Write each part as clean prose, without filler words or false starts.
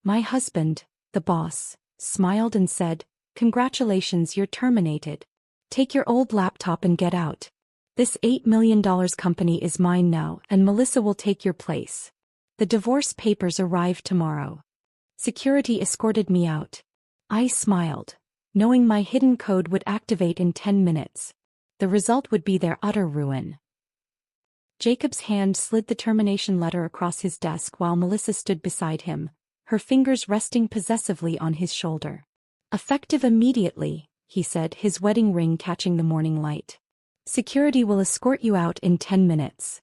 My husband, the boss, smiled and said, "Congratulations, you're terminated. Take your old laptop and get out. This $8 million company is mine now and Melissa will take your place. The divorce papers arrive tomorrow." Security escorted me out. I smiled, knowing my hidden code would activate in 10 minutes. The result would be their utter ruin. Jacob's hand slid the termination letter across his desk while Melissa stood beside him, her fingers resting possessively on his shoulder. "Effective immediately," he said, his wedding ring catching the morning light. "Security will escort you out in 10 minutes.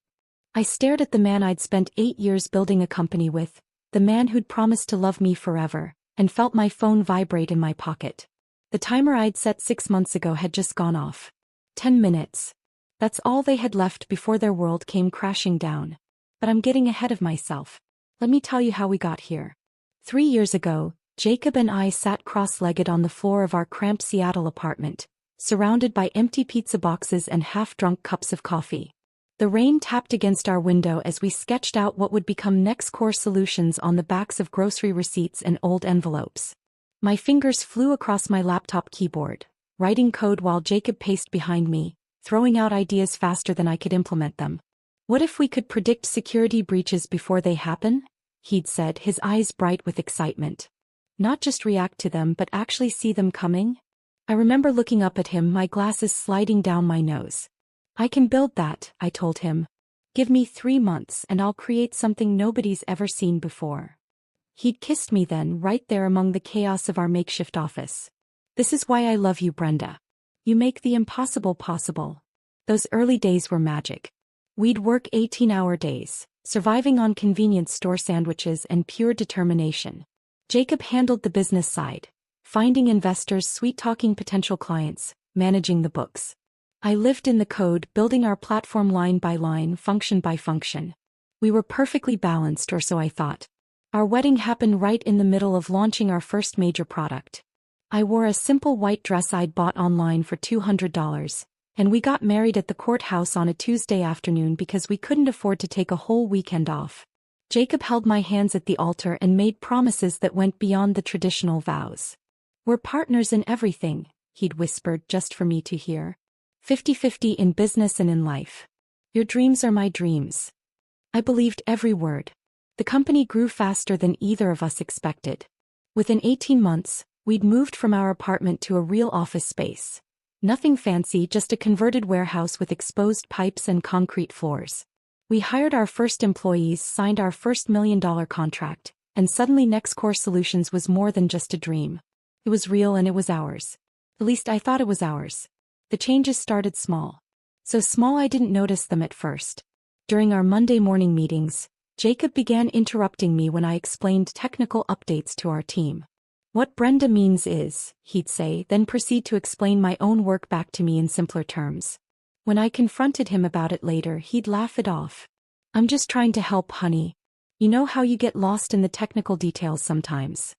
I stared at the man I'd spent 8 years building a company with, the man who'd promised to love me forever, and felt my phone vibrate in my pocket. The timer I'd set 6 months ago had just gone off. 10 minutes. That's all they had left before their world came crashing down. But I'm getting ahead of myself. Let me tell you how we got here. 3 years ago, Jacob and I sat cross-legged on the floor of our cramped Seattle apartment, surrounded by empty pizza boxes and half-drunk cups of coffee. The rain tapped against our window as we sketched out what would become next core solutions on the backs of grocery receipts and old envelopes. My fingers flew across my laptop keyboard, writing code while Jacob paced behind me, throwing out ideas faster than I could implement them. "What if we could predict security breaches before they happen?" he'd said, his eyes bright with excitement. "Not just react to them but actually see them coming?" I remember looking up at him, my glasses sliding down my nose. "I can build that," I told him. "Give me 3 months and I'll create something nobody's ever seen before." He'd kissed me then, right there among the chaos of our makeshift office. "This is why I love you, Brenda. You make the impossible possible." Those early days were magic. We'd work 18-hour days, surviving on convenience store sandwiches and pure determination. Jacob handled the business side, finding investors, sweet-talking potential clients, managing the books. I lived in the code, building our platform line by line, function by function. We were perfectly balanced, or so I thought. Our wedding happened right in the middle of launching our first major product. I wore a simple white dress I'd bought online for $200, and we got married at the courthouse on a Tuesday afternoon because we couldn't afford to take a whole weekend off. Jacob held my hands at the altar and made promises that went beyond the traditional vows. "We're partners in everything," he'd whispered just for me to hear. 50-50 in business and in life. Your dreams are my dreams." I believed every word. The company grew faster than either of us expected. Within 18 months, we'd moved from our apartment to a real office space. Nothing fancy, just a converted warehouse with exposed pipes and concrete floors. We hired our first employees, signed our first $1 million contract, and suddenly Next Core Solutions was more than just a dream. It was real and it was ours. At least I thought it was ours. The changes started small. So small I didn't notice them at first. During our Monday morning meetings, Jacob began interrupting me when I explained technical updates to our team. "What Brenda means is," he'd say, then proceed to explain my own work back to me in simpler terms. When I confronted him about it later, he'd laugh it off. "I'm just trying to help, honey. You know how you get lost in the technical details sometimes."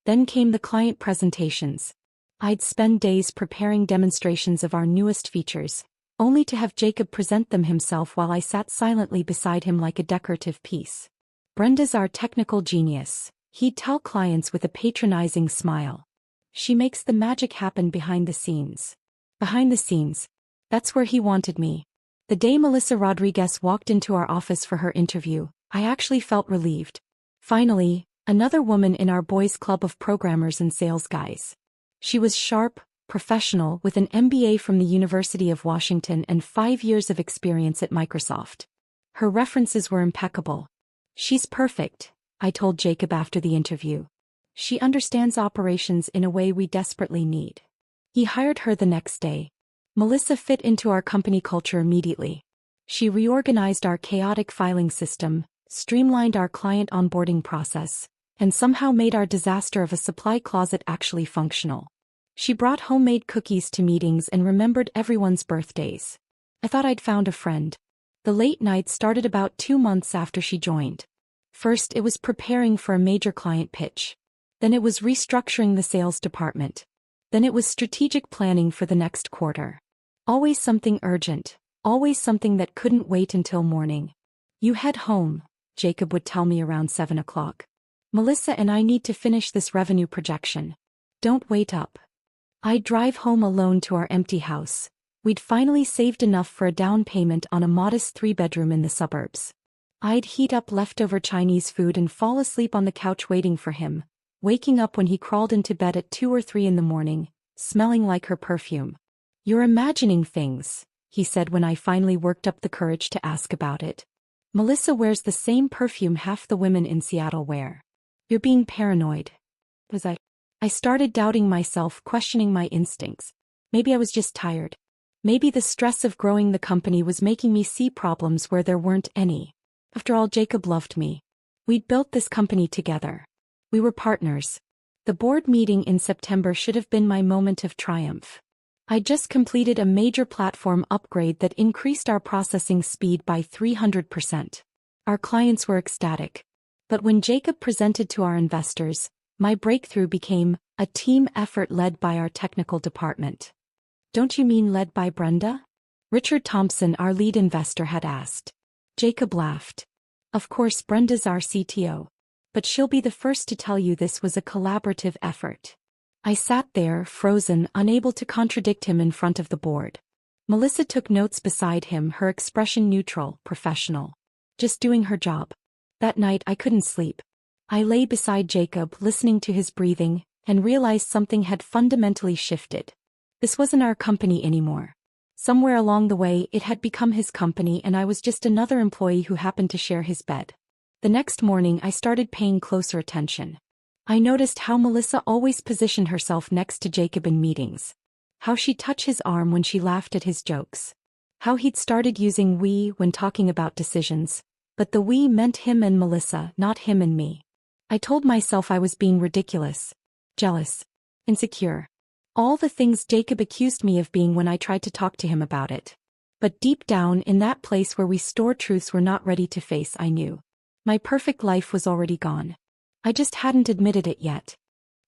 Then came the client presentations. I'd spend days preparing demonstrations of our newest features, only to have Jacob present them himself while I sat silently beside him like a decorative piece. "Brenda's our technical genius," he'd tell clients with a patronizing smile. "She makes the magic happen behind the scenes." Behind the scenes. That's where he wanted me. The day Melissa Rodriguez walked into our office for her interview, I actually felt relieved. Finally, another woman in our boys' club of programmers and sales guys. She was sharp, professional, with an MBA from the University of Washington and 5 years of experience at Microsoft. Her references were impeccable. "She's perfect," I told Jacob after the interview. "She understands operations in a way we desperately need." He hired her the next day. Melissa fit into our company culture immediately. She reorganized our chaotic filing system, streamlined our client onboarding process, and somehow made our disaster of a supply closet actually functional. She brought homemade cookies to meetings and remembered everyone's birthdays. I thought I'd found a friend. The late nights started about 2 months after she joined. First, it was preparing for a major client pitch. Then it was restructuring the sales department. Then it was strategic planning for the next quarter. Always something urgent, always something that couldn't wait until morning. "You head home," Jacob would tell me around 7 o'clock. Melissa and I need to finish this revenue projection. Don't wait up. I'd drive home alone to our empty house. We'd finally saved enough for a down payment on a modest 3-bedroom in the suburbs. I'd heat up leftover Chinese food and fall asleep on the couch waiting for him, waking up when he crawled into bed at 2 or 3 in the morning, smelling like her perfume. "You're imagining things," he said when I finally worked up the courage to ask about it. "Melissa wears the same perfume half the women in Seattle wear. You're being paranoid." I started doubting myself, questioning my instincts. Maybe I was just tired. Maybe the stress of growing the company was making me see problems where there weren't any. After all, Jacob loved me. We'd built this company together. We were partners. The board meeting in September should have been my moment of triumph. I'd just completed a major platform upgrade that increased our processing speed by 300%. Our clients were ecstatic. But when Jacob presented to our investors, my breakthrough became a team effort led by our technical department. "Don't you mean led by Brenda?" Richard Thompson, our lead investor, had asked. Jacob laughed. "Of course, Brenda's our CTO. But she'll be the first to tell you this was a collaborative effort." I sat there, frozen, unable to contradict him in front of the board. Melissa took notes beside him, her expression neutral, professional. Just doing her job. That night I couldn't sleep. I lay beside Jacob, listening to his breathing, and realized something had fundamentally shifted. This wasn't our company anymore. Somewhere along the way, it had become his company, and I was just another employee who happened to share his bed. The next morning, I started paying closer attention. I noticed how Melissa always positioned herself next to Jacob in meetings. How she'd touch his arm when she laughed at his jokes. How he'd started using we when talking about decisions, but the we meant him and Melissa, not him and me. I told myself I was being ridiculous, jealous, insecure. All the things Jacob accused me of being when I tried to talk to him about it. But deep down, in that place where we store truths we're not ready to face, I knew. My perfect life was already gone. I just hadn't admitted it yet.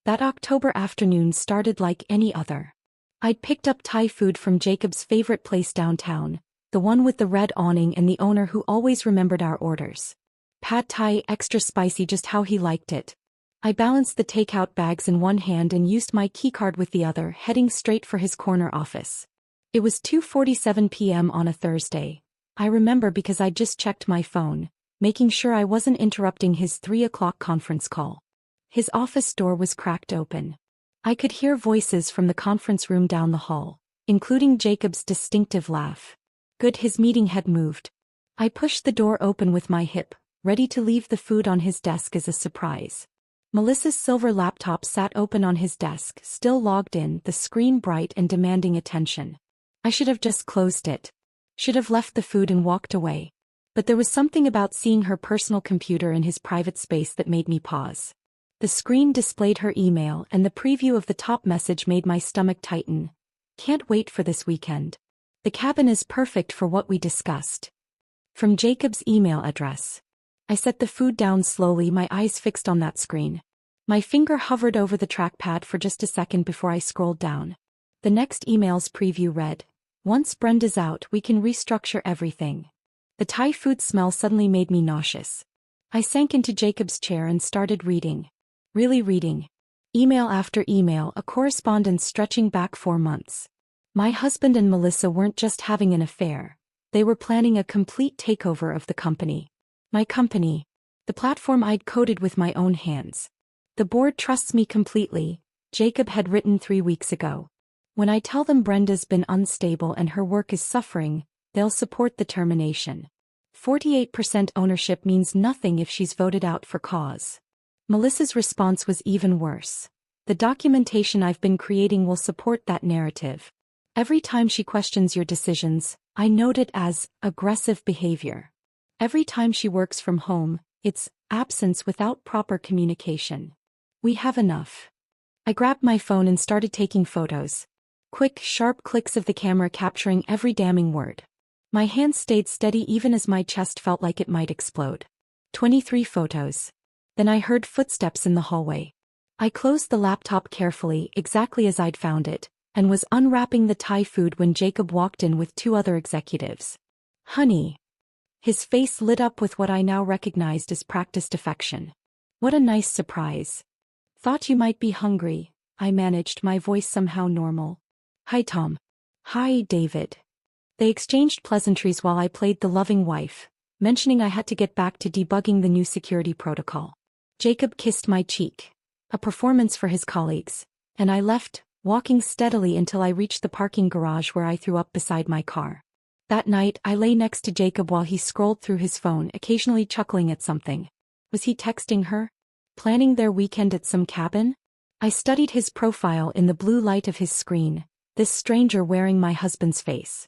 That October afternoon started like any other. I'd picked up Thai food from Jacob's favorite place downtown, the one with the red awning and the owner who always remembered our orders. Pad Thai, extra spicy, just how he liked it. I balanced the takeout bags in one hand and used my keycard with the other, heading straight for his corner office. It was 2:47 p.m. on a Thursday. I remember because I'd just checked my phone, making sure I wasn't interrupting his 3 o'clock conference call. His office door was cracked open. I could hear voices from the conference room down the hall, including Jacob's distinctive laugh. Good, his meeting had moved. I pushed the door open with my hip, ready to leave the food on his desk as a surprise. Melissa's silver laptop sat open on his desk, still logged in, the screen bright and demanding attention. I should have just closed it. Should have left the food and walked away. But there was something about seeing her personal computer in his private space that made me pause. The screen displayed her email, and the preview of the top message made my stomach tighten. "Can't wait for this weekend. The cabin is perfect for what we discussed." From Jacob's email address. I set the food down slowly, my eyes fixed on that screen. My finger hovered over the trackpad for just a second before I scrolled down. The next email's preview read, "Once Brenda's out, we can restructure everything." The Thai food smell suddenly made me nauseous. I sank into Jacob's chair and started reading. Really reading. Email after email, a correspondence stretching back 4 months. My husband and Melissa weren't just having an affair. They were planning a complete takeover of the company. My company. The platform I'd coded with my own hands. "The board trusts me completely," Jacob had written 3 weeks ago. "When I tell them Brenda's been unstable and her work is suffering, they'll support the termination. 48% ownership means nothing if she's voted out for cause." Melissa's response was even worse. "The documentation I've been creating will support that narrative. Every time she questions your decisions, I note it as aggressive behavior. Every time she works from home, it's absence without proper communication. We have enough." I grabbed my phone and started taking photos. Quick, sharp clicks of the camera capturing every damning word. My hands stayed steady even as my chest felt like it might explode. 23 photos. Then I heard footsteps in the hallway. I closed the laptop carefully, exactly as I'd found it, and was unwrapping the Thai food when Jacob walked in with 2 other executives. "Honey." His face lit up with what I now recognized as practiced affection. What a nice surprise. Thought you might be hungry, I managed, my voice somehow normal. Hi Tom. Hi David. They exchanged pleasantries while I played the loving wife, mentioning I had to get back to debugging the new security protocol. Jacob kissed my cheek, a performance for his colleagues, and I left, walking steadily until I reached the parking garage where I threw up beside my car. That night, I lay next to Jacob while he scrolled through his phone, occasionally chuckling at something. Was he texting her? Planning their weekend at some cabin? I studied his profile in the blue light of his screen, this stranger wearing my husband's face.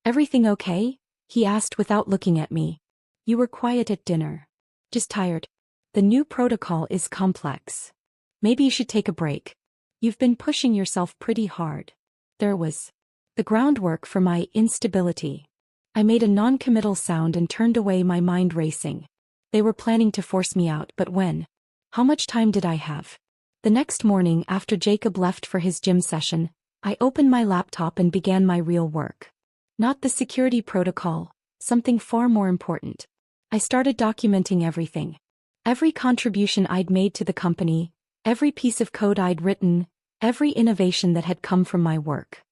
Everything okay? He asked without looking at me. You were quiet at dinner. Just tired. The new protocol is complex. Maybe you should take a break. You've been pushing yourself pretty hard. There was the groundwork for my instability. I made a non-committal sound and turned away, my mind racing. They were planning to force me out, but when? How much time did I have? The next morning, after Jacob left for his gym session, I opened my laptop and began my real work. Not the security protocol, something far more important. I started documenting everything. Every contribution I'd made to the company, every piece of code I'd written, every innovation that had come from my work.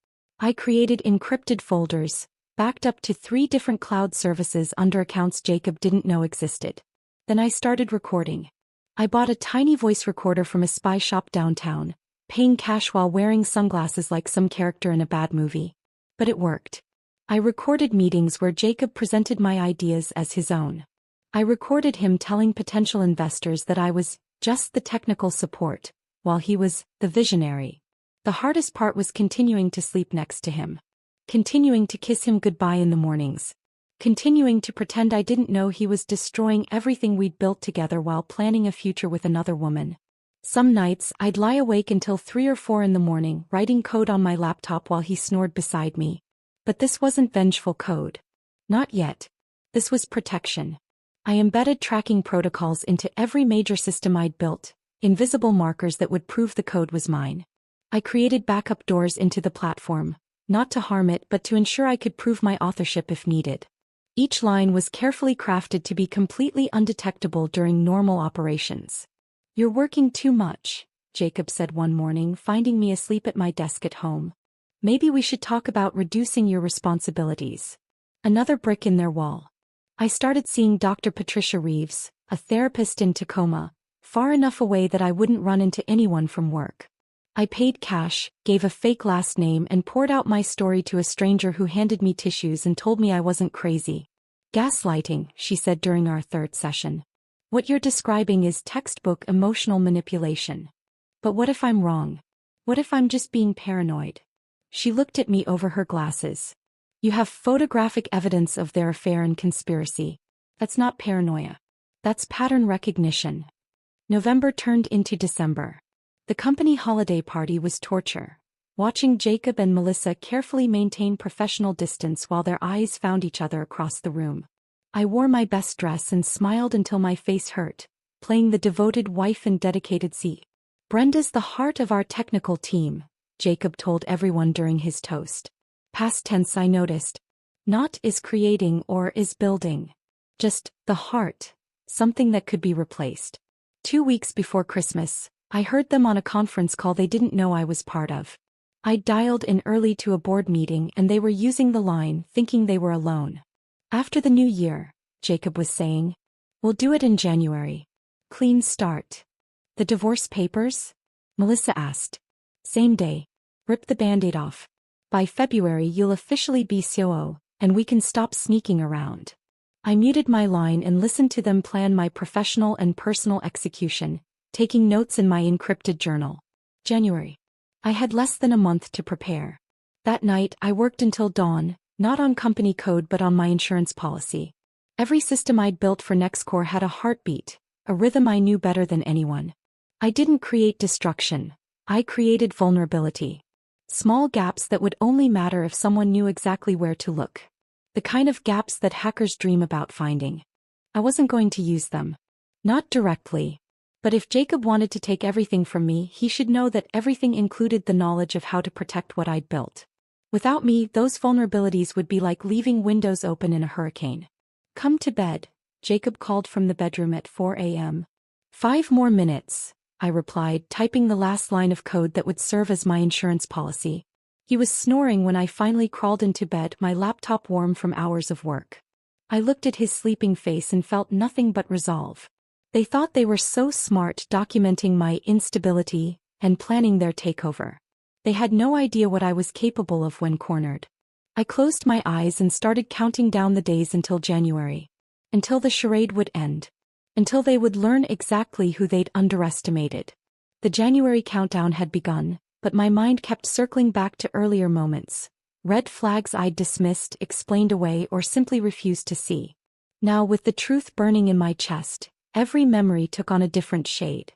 I created encrypted folders, backed up to 3 different cloud services under accounts Jacob didn't know existed. Then I started recording. I bought a tiny voice recorder from a spy shop downtown, paying cash while wearing sunglasses like some character in a bad movie. But it worked. I recorded meetings where Jacob presented my ideas as his own. I recorded him telling potential investors that I was just the technical support, while he was the visionary. The hardest part was continuing to sleep next to him. Continuing to kiss him goodbye in the mornings. Continuing to pretend I didn't know he was destroying everything we'd built together while planning a future with another woman. Some nights, I'd lie awake until 3 or 4 in the morning, writing code on my laptop while he snored beside me. But this wasn't vengeful code. Not yet. This was protection. I embedded tracking protocols into every major system I'd built, invisible markers that would prove the code was mine. I created backup doors into the platform, not to harm it but to ensure I could prove my authorship if needed. Each line was carefully crafted to be completely undetectable during normal operations. You're working too much, Jacob said one morning, finding me asleep at my desk at home. Maybe we should talk about reducing your responsibilities. Another brick in their wall. I started seeing Dr. Patricia Reeves, a therapist in Tacoma, far enough away that I wouldn't run into anyone from work. I paid cash, gave a fake last name and poured out my story to a stranger who handed me tissues and told me I wasn't crazy. Gaslighting, she said during our 3rd session. What you're describing is textbook emotional manipulation. But what if I'm wrong? What if I'm just being paranoid? She looked at me over her glasses. You have photographic evidence of their affair and conspiracy. That's not paranoia. That's pattern recognition. November turned into December. The company holiday party was torture. Watching Jacob and Melissa carefully maintain professional distance while their eyes found each other across the room. I wore my best dress and smiled until my face hurt, playing the devoted wife and dedicated C. Brenda's the heart of our technical team, Jacob told everyone during his toast. Past tense, I noticed. Not is creating or is building. Just the heart, something that could be replaced. 2 weeks before Christmas, I heard them on a conference call they didn't know I was part of. I dialed in early to a board meeting and they were using the line, thinking they were alone. After the new year, Jacob was saying. We'll do it in January. Clean start. The divorce papers? Melissa asked. Same day. Rip the Band-Aid off. By February you'll officially be COO, and we can stop sneaking around. I muted my line and listened to them plan my professional and personal execution, taking notes in my encrypted journal. January. I had less than a month to prepare. That night I worked until dawn, not on company code but on my insurance policy. Every system I'd built for NextCore had a heartbeat, a rhythm I knew better than anyone. I didn't create destruction. I created vulnerability. Small gaps that would only matter if someone knew exactly where to look. The kind of gaps that hackers dream about finding. I wasn't going to use them. Not directly. But if Jacob wanted to take everything from me, he should know that everything included the knowledge of how to protect what I'd built. Without me, those vulnerabilities would be like leaving windows open in a hurricane. Come to bed, Jacob called from the bedroom at 4 a.m. 5 more minutes, I replied, typing the last line of code that would serve as my insurance policy. He was snoring when I finally crawled into bed, my laptop warm from hours of work. I looked at his sleeping face and felt nothing but resolve. They thought they were so smart, documenting my instability and planning their takeover. They had no idea what I was capable of when cornered. I closed my eyes and started counting down the days until January. Until the charade would end. Until they would learn exactly who they'd underestimated. The January countdown had begun, but my mind kept circling back to earlier moments. Red flags I'd dismissed, explained away, or simply refused to see. Now, with the truth burning in my chest, every memory took on a different shade.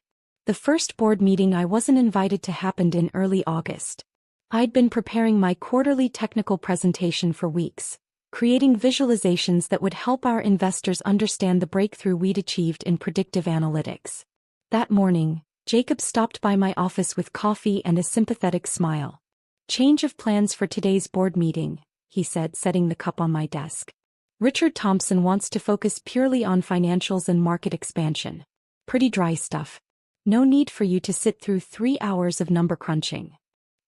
The first board meeting I wasn't invited to happened in early August. I'd been preparing my quarterly technical presentation for weeks, creating visualizations that would help our investors understand the breakthrough we'd achieved in predictive analytics. That morning, Jacob stopped by my office with coffee and a sympathetic smile. "Change of plans for today's board meeting," he said, setting the cup on my desk. "Richard Thompson wants to focus purely on financials and market expansion. Pretty dry stuff. No need for you to sit through 3 hours of number crunching."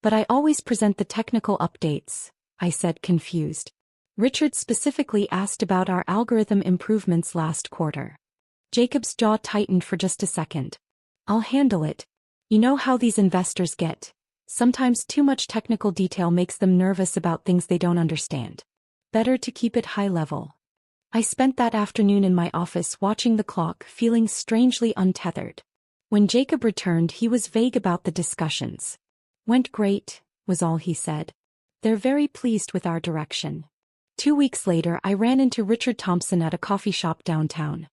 "But I always present the technical updates," I said, confused. Richard specifically asked about our algorithm improvements last quarter. Jacob's jaw tightened for just a second. "I'll handle it. You know how these investors get. Sometimes too much technical detail makes them nervous about things they don't understand. Better to keep it high level." I spent that afternoon in my office watching the clock, feeling strangely untethered. When Jacob returned, he was vague about the discussions. "Went great," was all he said. "They're very pleased with our direction." 2 weeks later, I ran into Richard Thompson at a coffee shop downtown.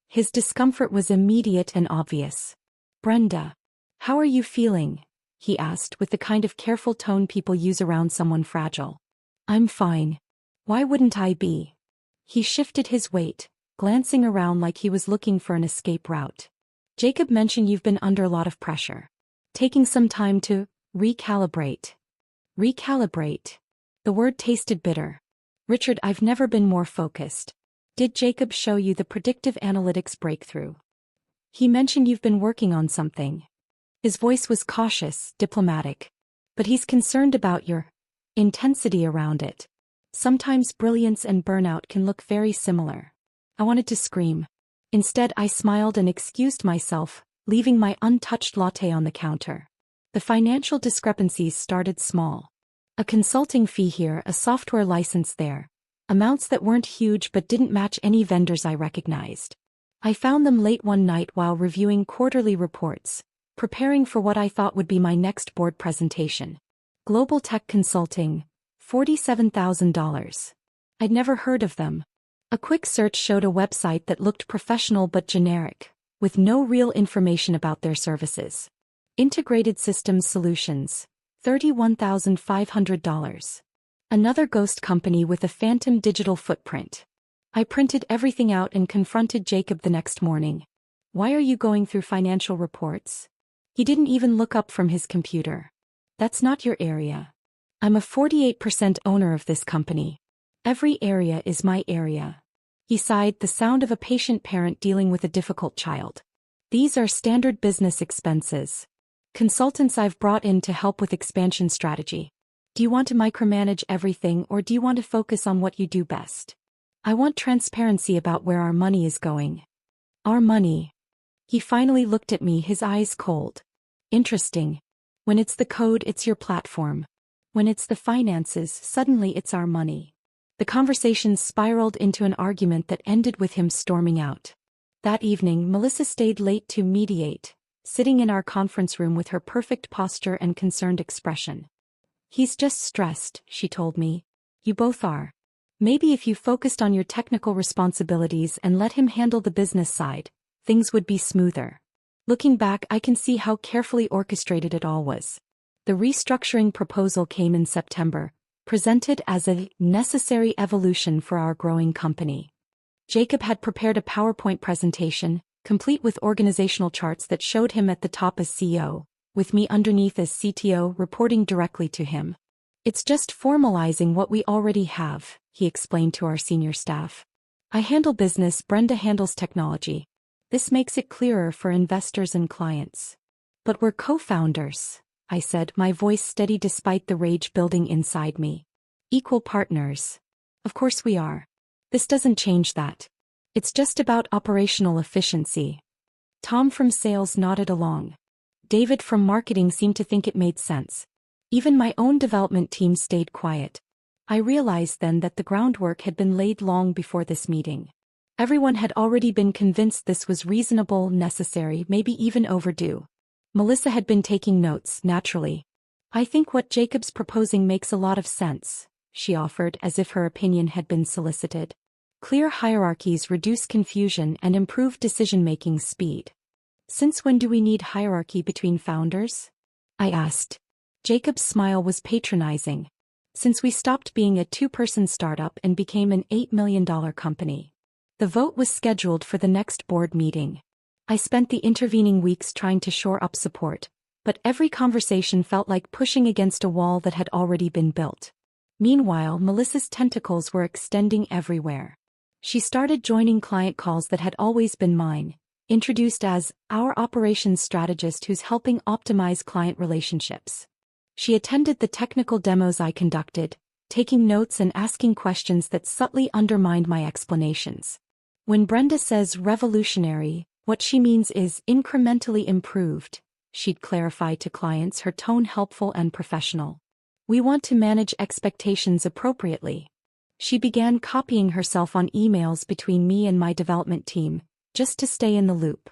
His discomfort was immediate and obvious. "Brenda, how are you feeling?" he asked, with the kind of careful tone people use around someone fragile. "I'm fine. Why wouldn't I be?" He shifted his weight, glancing around like he was looking for an escape route. "Jacob mentioned you've been under a lot of pressure. Taking some time to recalibrate." Recalibrate. The word tasted bitter. "Richard, I've never been more focused. Did Jacob show you the predictive analytics breakthrough? He mentioned you've been working on something." His voice was cautious, diplomatic. "But he's concerned about your intensity around it. Sometimes brilliance and burnout can look very similar." I wanted to scream. Instead, I smiled and excused myself, leaving my untouched latte on the counter. The financial discrepancies started small. A consulting fee here, a software license there. Amounts that weren't huge but didn't match any vendors I recognized. I found them late one night while reviewing quarterly reports, preparing for what I thought would be my next board presentation. Global Tech Consulting, $47,000. I'd never heard of them. A quick search showed a website that looked professional but generic, with no real information about their services. Integrated Systems Solutions, $31,500. Another ghost company with a phantom digital footprint. I printed everything out and confronted Jacob the next morning. "Why are you going through financial reports?" He didn't even look up from his computer. "That's not your area. I'm a 48% owner of this company. Every area is my area." He sighed, the sound of a patient parent dealing with a difficult child. "These are standard business expenses. Consultants I've brought in to help with expansion strategy. Do you want to micromanage everything, or do you want to focus on what you do best? I want transparency about where our money is going." "Our money." He finally looked at me, his eyes cold. "Interesting. When it's the code, it's your platform. When it's the finances, suddenly it's our money." The conversation spiraled into an argument that ended with him storming out. That evening, Melissa stayed late to mediate, sitting in our conference room with her perfect posture and concerned expression. "He's just stressed," she told me. "You both are. Maybe if you focused on your technical responsibilities and let him handle the business side, things would be smoother." Looking back, I can see how carefully orchestrated it all was. The restructuring proposal came in September, presented as a necessary evolution for our growing company. Jacob had prepared a PowerPoint presentation, complete with organizational charts that showed him at the top as CEO, with me underneath as CTO reporting directly to him. "It's just formalizing what we already have," he explained to our senior staff. "I handle business, Brenda handles technology. This makes it clearer for investors and clients. But we're co-founders, I said, my voice steady despite the rage building inside me. Equal partners. Of course we are. This doesn't change that. It's just about operational efficiency. Tom from sales nodded along. David from marketing seemed to think it made sense. Even my own development team stayed quiet. I realized then that the groundwork had been laid long before this meeting. Everyone had already been convinced this was reasonable, necessary, maybe even overdue. Melissa had been taking notes, naturally. I think what Jacob's proposing makes a lot of sense, she offered as if her opinion had been solicited. Clear hierarchies reduce confusion and improve decision-making speed. Since when do we need hierarchy between founders? I asked. Jacob's smile was patronizing. Since we stopped being a two-person startup and became an $8 million company. The vote was scheduled for the next board meeting. I spent the intervening weeks trying to shore up support, but every conversation felt like pushing against a wall that had already been built. Meanwhile, Melissa's tentacles were extending everywhere. She started joining client calls that had always been mine, introduced as our operations strategist who's helping optimize client relationships. She attended the technical demos I conducted, taking notes and asking questions that subtly undermined my explanations. When Brenda says revolutionary, what she means is incrementally improved, she'd clarify to clients, her tone helpful and professional. We want to manage expectations appropriately. She began copying herself on emails between me and my development team, just to stay in the loop.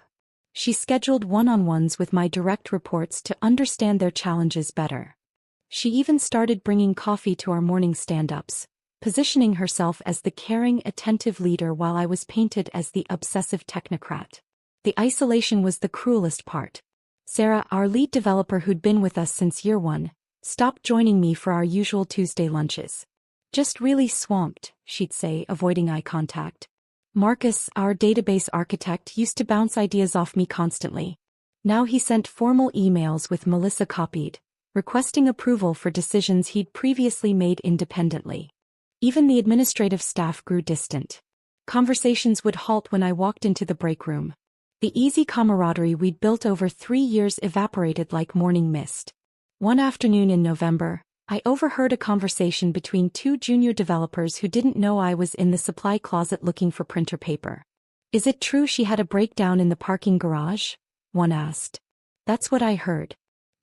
She scheduled one-on-ones with my direct reports to understand their challenges better. She even started bringing coffee to our morning stand-ups, positioning herself as the caring, attentive leader while I was painted as the obsessive technocrat. The isolation was the cruelest part. Sarah, our lead developer who'd been with us since year one, stopped joining me for our usual Tuesday lunches. Just really swamped, she'd say, avoiding eye contact. Marcus, our database architect, used to bounce ideas off me constantly. Now he sent formal emails with Melissa copied, requesting approval for decisions he'd previously made independently. Even the administrative staff grew distant. Conversations would halt when I walked into the break room. The easy camaraderie we'd built over 3 years evaporated like morning mist. One afternoon in November, I overheard a conversation between two junior developers who didn't know I was in the supply closet looking for printer paper. Is it true she had a breakdown in the parking garage? One asked. That's what I heard.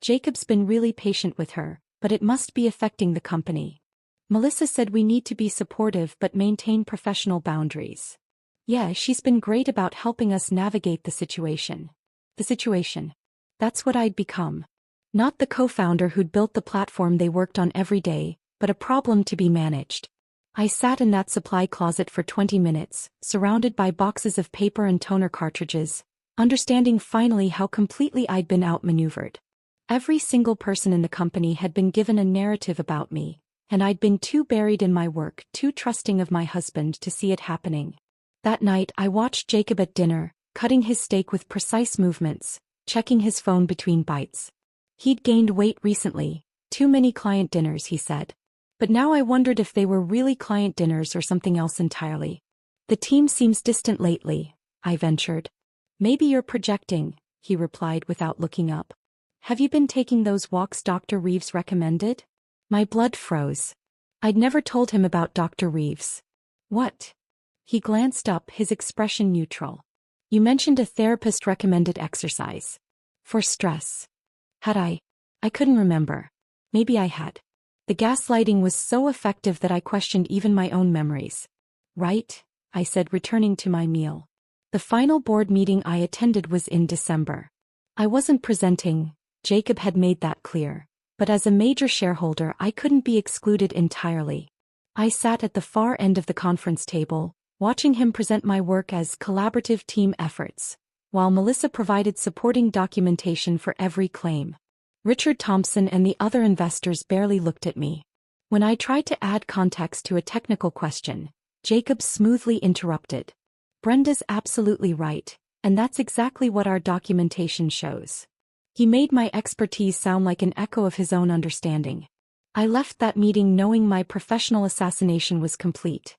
Jacob's been really patient with her, but it must be affecting the company. Melissa said we need to be supportive but maintain professional boundaries. Yeah, she's been great about helping us navigate the situation. The situation. That's what I'd become. Not the co-founder who'd built the platform they worked on every day, but a problem to be managed. I sat in that supply closet for 20 minutes, surrounded by boxes of paper and toner cartridges, understanding finally how completely I'd been outmaneuvered. Every single person in the company had been given a narrative about me, and I'd been too buried in my work, too trusting of my husband to see it happening. That night I watched Jacob at dinner, cutting his steak with precise movements, checking his phone between bites. He'd gained weight recently, too many client dinners, he said. But now I wondered if they were really client dinners or something else entirely. The team seems distant lately, I ventured. Maybe you're projecting, he replied without looking up. Have you been taking those walks Dr. Reeves recommended? My blood froze. I'd never told him about Dr. Reeves. What? He glanced up, his expression neutral. You mentioned a therapist-recommended exercise. For stress. Had I? I couldn't remember. Maybe I had. The gaslighting was so effective that I questioned even my own memories. Right? I said, returning to my meal. The final board meeting I attended was in December. I wasn't presenting, Jacob had made that clear. But as a major shareholder I couldn't be excluded entirely. I sat at the far end of the conference table, watching him present my work as collaborative team efforts, while Melissa provided supporting documentation for every claim. Richard Thompson and the other investors barely looked at me. When I tried to add context to a technical question, Jacob smoothly interrupted. Brenda's absolutely right, and that's exactly what our documentation shows. He made my expertise sound like an echo of his own understanding. I left that meeting knowing my professional assassination was complete.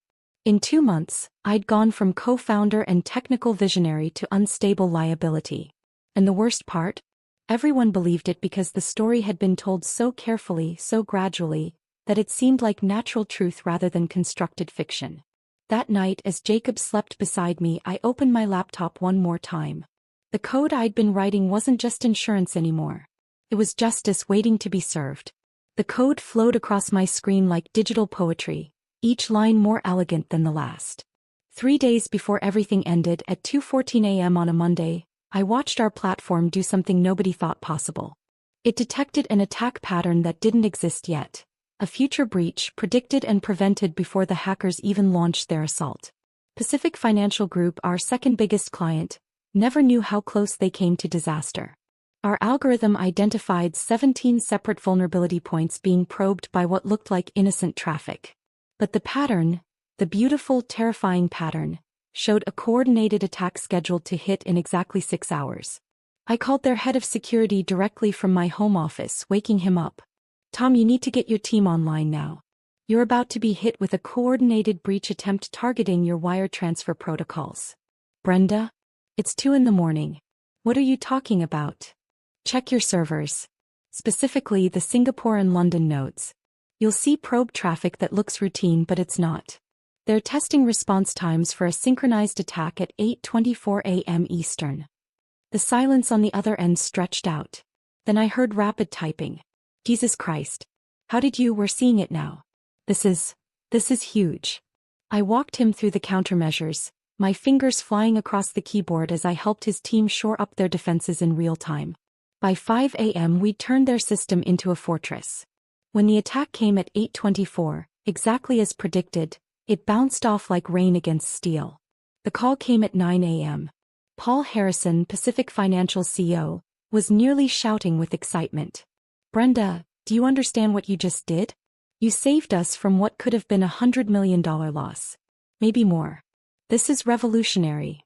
In 2 months, I'd gone from co-founder and technical visionary to unstable liability. And the worst part? Everyone believed it because the story had been told so carefully, so gradually, that it seemed like natural truth rather than constructed fiction. That night, as Jacob slept beside me, I opened my laptop one more time. The code I'd been writing wasn't just insurance anymore. It was justice waiting to be served. The code flowed across my screen like digital poetry, each line more elegant than the last. 3 days before everything ended, at 2:14 a.m. on a Monday, I watched our platform do something nobody thought possible. It detected an attack pattern that didn't exist yet, a future breach predicted and prevented before the hackers even launched their assault. Pacific Financial Group, our second biggest client, never knew how close they came to disaster. Our algorithm identified 17 separate vulnerability points being probed by what looked like innocent traffic. But the pattern, the beautiful, terrifying pattern, showed a coordinated attack scheduled to hit in exactly 6 hours. I called their head of security directly from my home office, waking him up. "Tom, you need to get your team online now. You're about to be hit with a coordinated breach attempt targeting your wire transfer protocols." "Brenda? It's 2 in the morning. What are you talking about?" "Check your servers. Specifically the Singapore and London nodes. You'll see probe traffic that looks routine, but it's not. They're testing response times for a synchronized attack at 8:24 a.m. Eastern." The silence on the other end stretched out. Then I heard rapid typing. "Jesus Christ. We're seeing it now. This is huge." I walked him through the countermeasures, my fingers flying across the keyboard as I helped his team shore up their defenses in real time. By 5 a.m. we'd turned their system into a fortress. When the attack came at 8:24, exactly as predicted, it bounced off like rain against steel. The call came at 9 a.m. Paul Harrison, Pacific Financial CEO, was nearly shouting with excitement. "Brenda, do you understand what you just did? You saved us from what could have been $100 million loss. Maybe more. This is revolutionary."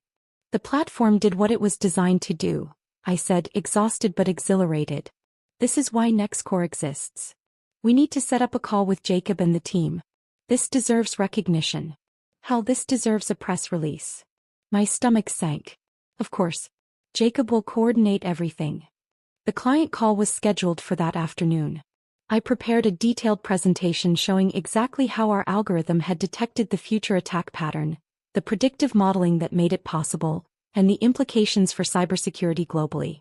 "The platform did what it was designed to do," I said, exhausted but exhilarated. "This is why NextCore exists. We need to set up a call with Jacob and the team. This deserves recognition. Hell, this deserves a press release." My stomach sank. Of course. Jacob will coordinate everything. The client call was scheduled for that afternoon. I prepared a detailed presentation showing exactly how our algorithm had detected the future attack pattern, the predictive modeling that made it possible, and the implications for cybersecurity globally.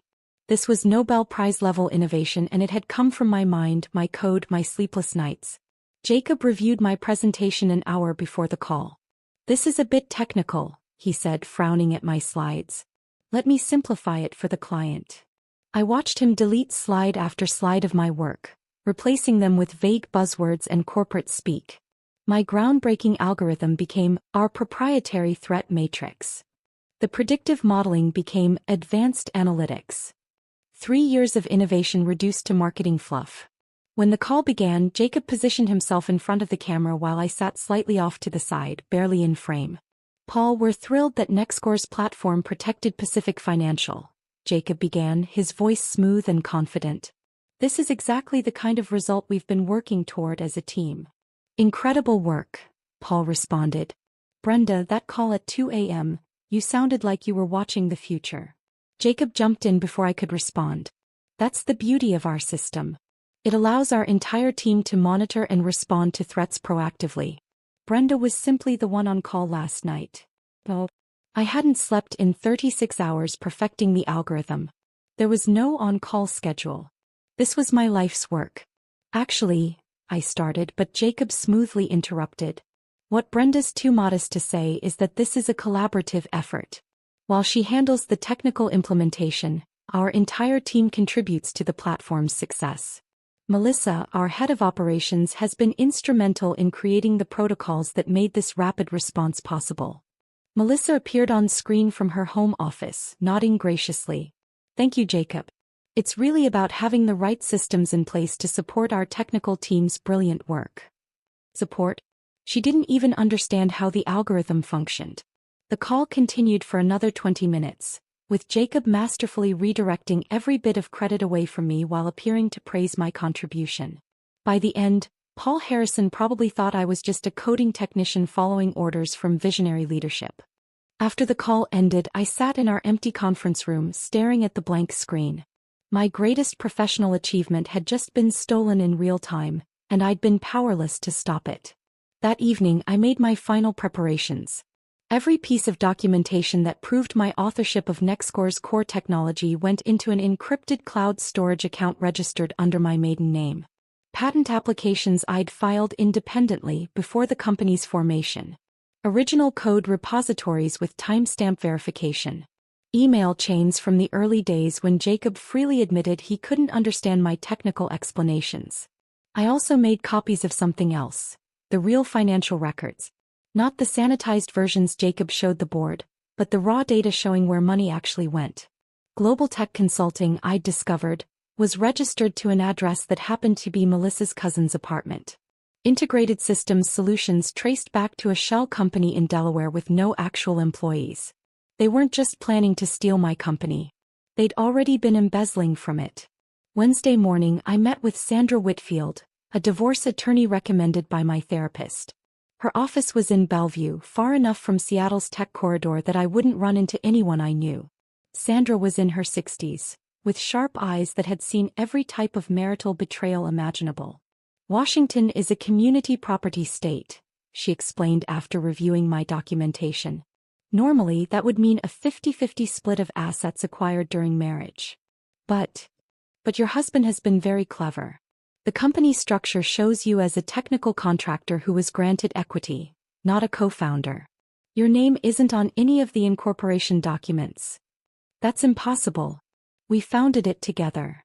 This was Nobel Prize-level innovation, and it had come from my mind, my code, my sleepless nights. Jacob reviewed my presentation an hour before the call. "This is a bit technical," he said, frowning at my slides. "Let me simplify it for the client." I watched him delete slide after slide of my work, replacing them with vague buzzwords and corporate speak. My groundbreaking algorithm became our proprietary threat matrix. The predictive modeling became advanced analytics. 3 years of innovation reduced to marketing fluff. When the call began, Jacob positioned himself in front of the camera while I sat slightly off to the side, barely in frame. "Paul, we're thrilled that NextCore's platform protected Pacific Financial," Jacob began, his voice smooth and confident. "This is exactly the kind of result we've been working toward as a team." "Incredible work," Paul responded. "Brenda, that call at 2 a.m., you sounded like you were watching the future." Jacob jumped in before I could respond. "That's the beauty of our system. It allows our entire team to monitor and respond to threats proactively. Brenda was simply the one on call last night. Oh, I hadn't slept in 36 hours perfecting the algorithm. There was no on-call schedule. This was my life's work. Actually, I started, but Jacob smoothly interrupted. What Brenda's too modest to say is that this is a collaborative effort. While she handles the technical implementation, our entire team contributes to the platform's success. Melissa, our head of operations, has been instrumental in creating the protocols that made this rapid response possible. Melissa appeared on screen from her home office, nodding graciously. "Thank you, Jacob. It's really about having the right systems in place to support our technical team's brilliant work." Support? She didn't even understand how the algorithm functioned. The call continued for another 20 minutes, with Jacob masterfully redirecting every bit of credit away from me while appearing to praise my contribution. By the end, Paul Harrison probably thought I was just a coding technician following orders from visionary leadership. After the call ended, I sat in our empty conference room staring at the blank screen. My greatest professional achievement had just been stolen in real time, and I'd been powerless to stop it. That evening, I made my final preparations. Every piece of documentation that proved my authorship of NextScore's core technology went into an encrypted cloud storage account registered under my maiden name. Patent applications I'd filed independently before the company's formation. Original code repositories with timestamp verification. Email chains from the early days when Jacob freely admitted he couldn't understand my technical explanations. I also made copies of something else, the real financial records. Not the sanitized versions Jacob showed the board, but the raw data showing where money actually went. Global Tech Consulting, I'd discovered, was registered to an address that happened to be Melissa's cousin's apartment. Integrated Systems Solutions traced back to a shell company in Delaware with no actual employees. They weren't just planning to steal my company. They'd already been embezzling from it. Wednesday morning, I met with Sandra Whitfield, a divorce attorney recommended by my therapist. Her office was in Bellevue, far enough from Seattle's tech corridor that I wouldn't run into anyone I knew. Sandra was in her 60s, with sharp eyes that had seen every type of marital betrayal imaginable. Washington is a community property state, she explained after reviewing my documentation. Normally, that would mean a 50-50 split of assets acquired during marriage. But your husband has been very clever. The company structure shows you as a technical contractor who was granted equity, not a co-founder. Your name isn't on any of the incorporation documents. That's impossible. We founded it together.